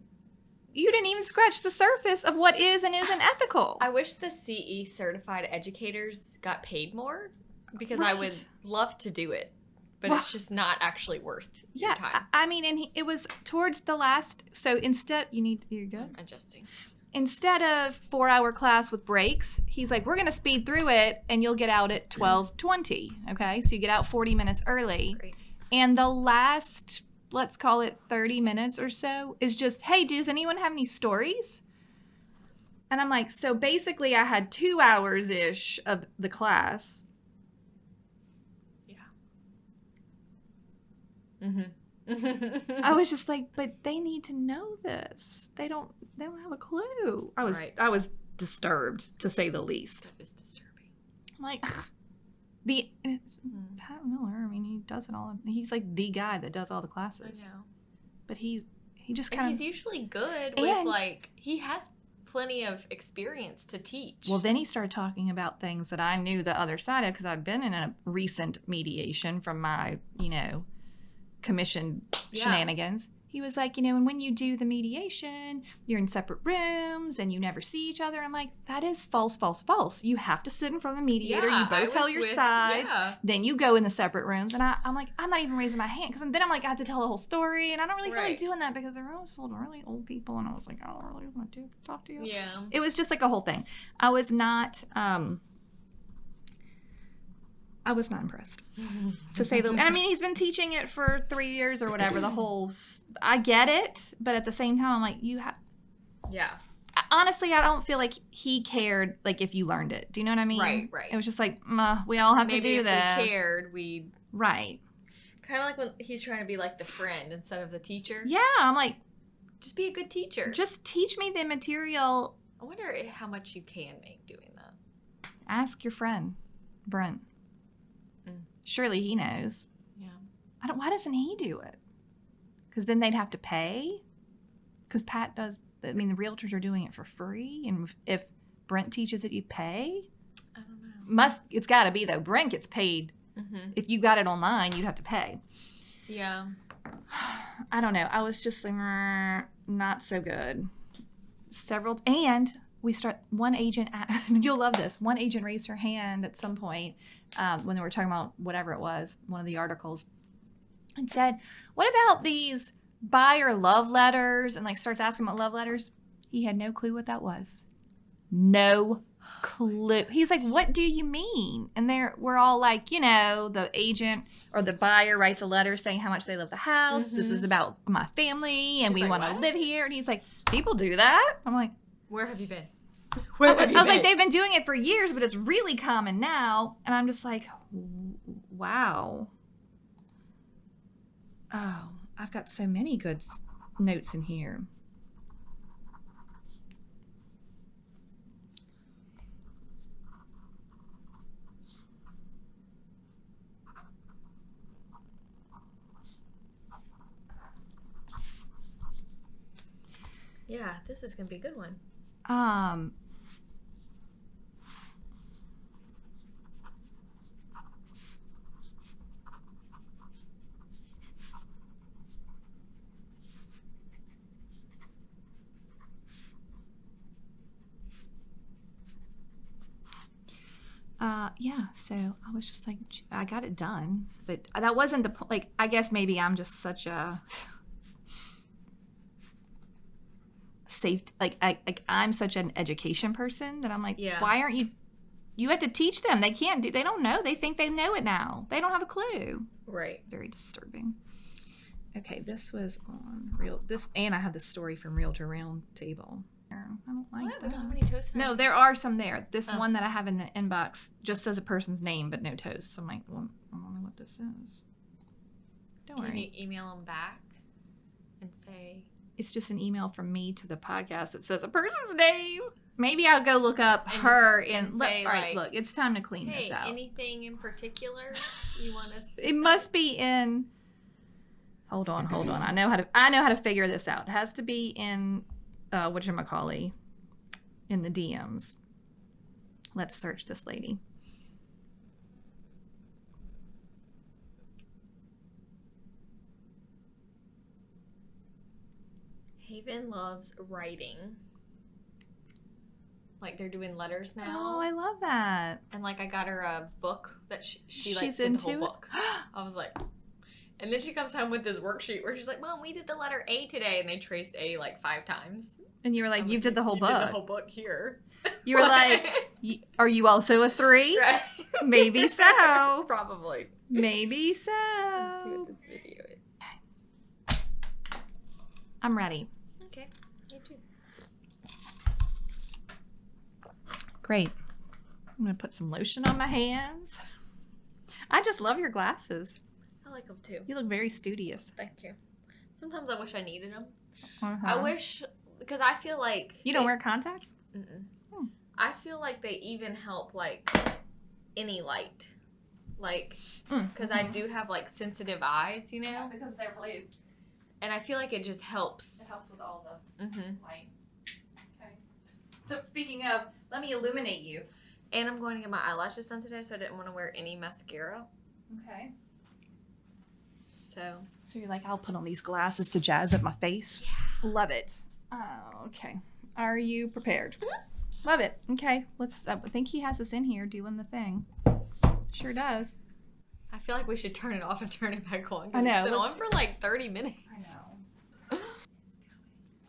you didn't even scratch the surface of what is and isn't ethical. I wish the CE certified educators got paid more, because I would Right. love to do it, but Well, it's just not actually worth your yeah, time. I mean, and it was towards the last. So instead, you're good. I'm adjusting. Instead of 4-hour class with breaks, he's like, we're going to speed through it and you'll get out at 12:20. Okay. So you get out 40 minutes early. Great. And the last, let's call it 30 minutes or so, is just, hey, does anyone have any stories? And I'm like, so basically I had 2 hours-ish of the class. Mm-hmm. I was just like, but they need to know this. They don't have a clue. I was disturbed, to say the least. That is disturbing. I'm like, Pat Miller, I mean, he does it all. He's like the guy that does all the I classes. know. But he just And kind he's of. usually good with And- like, he has plenty of experience to teach. Well, then he started talking about things that I knew the other side of, because I'd been in a recent mediation from my, commission Yeah. shenanigans. He was like, and when you do the mediation, you're in separate rooms and you never see each other. I'm like, that is false, false, false. You have to sit in front of the mediator. Yeah, You I both tell was your with- sides. yeah. Then you go in the separate rooms. And I'm like, I'm not even raising my hand. Because then I'm like, I have to tell the whole story. And I don't really feel like Right. doing that because the room was full of really old people. And I was like, I don't really want to talk to you. Yeah. It was just like a whole thing. I was not impressed, to say the least. I mean, he's been teaching it for 3 years or whatever. I get it, but at the same time, I'm like, Yeah. honestly, I don't feel like he cared, like, if you learned it. Do you know what I mean? Right, right. It was just like, we all have to Maybe do if this. we cared, we'd... Right. Kind of like when he's trying to be like the friend instead of the teacher. Yeah, I'm like, just be a good teacher. Just teach me the material. I wonder how much you can make doing that. Ask your friend, Brent. Surely he knows. Yeah. Why doesn't he do it? Because then they'd have to pay? Because Pat does, the realtors are doing it for free. And if Brent teaches it, you pay? I don't know. It's got to be, though. Brent gets paid. Mm-hmm. If you got it online, you'd have to pay. Yeah. I don't know. I was just like, not so good. And we start, one agent, you'll love this. One agent raised her hand at some point when they were talking about whatever it was, one of the articles, and said, what about these buyer love letters? And like starts asking about love letters. He had no clue what that was. No clue. He's like, what do you mean? And we're all like, the agent or the buyer writes a letter saying how much they love the house. Mm-hmm. This is about my family and we want to live here. And he's like, people do that? I'm like, where have you been? I was like, they've been doing it for years, but it's really common now. And I'm just like, wow. Oh, I've got so many good notes in here. Yeah, this is going to be a good one. Yeah, so I was just like, I got it done, but that wasn't the point. Like, I guess maybe I'm just such a I'm such an education person that I'm like, why aren't you have to teach them. They don't know. They think they know it now. They don't have a clue. Right. Very disturbing. Okay, this was on and I have the story from Realtor Roundtable. I don't like that. How many toasts? No, there are some there. This one that I have in the inbox just says a person's name but no toast. So I'm like, well, I don't know what this is. Don't worry. Can you email them back and say... It's just an email from me to the podcast that says a person's name. Maybe I'll go look up her and say, all right, look, it's time to clean this out. Anything in particular you want us to It must be in... Hold on. I know how to figure this out. It has to be in whatchamacallit, in the DMs. Let's search this lady. Haven loves writing. Like they're doing letters now. Oh, I love that. And like I got her a book that she's like did into the whole book. I was like, and then she comes home with this worksheet where she's like, Mom, we did the letter A today, and they traced A like 5 times. And you were like, you did the whole book. Did the whole book here. You were like, are you also a 3? Right. Maybe so. Probably. Maybe so. Let's see what this video is. I'm ready. Okay. Me too. Great. I'm going to put some lotion on my hands. I just love your glasses. I like them too. You look very studious. Thank you. Sometimes I wish I needed them. Uh-huh. I wish, because I feel like... You don't wear contacts? Mm-mm. Hmm. I feel like they even help, like, any light. Like, because I do have, like, sensitive eyes, you know? Yeah, because they're blue. And I feel like it just helps. It helps with all the Mm-hmm. light. Okay. So speaking of, let me illuminate you. And I'm going to get my eyelashes done today, so I didn't want to wear any mascara. Okay. So you're like, I'll put on these glasses to jazz up my face. Yeah. Love it. Oh, okay. Are you prepared? Mm-hmm. Love it. Okay. Let's. I think he has us in here doing the thing. Sure does. I feel like we should turn it off and turn it back on. I know. It's been on for like 30 minutes. I know.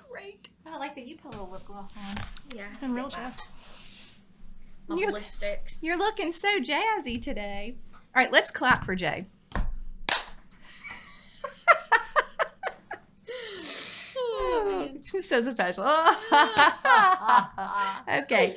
Great. I like that you put a little lip gloss on. Yeah. And real jazz. Lipsticks. You're looking so jazzy today. All right, let's clap for Jay. She's so special. Okay.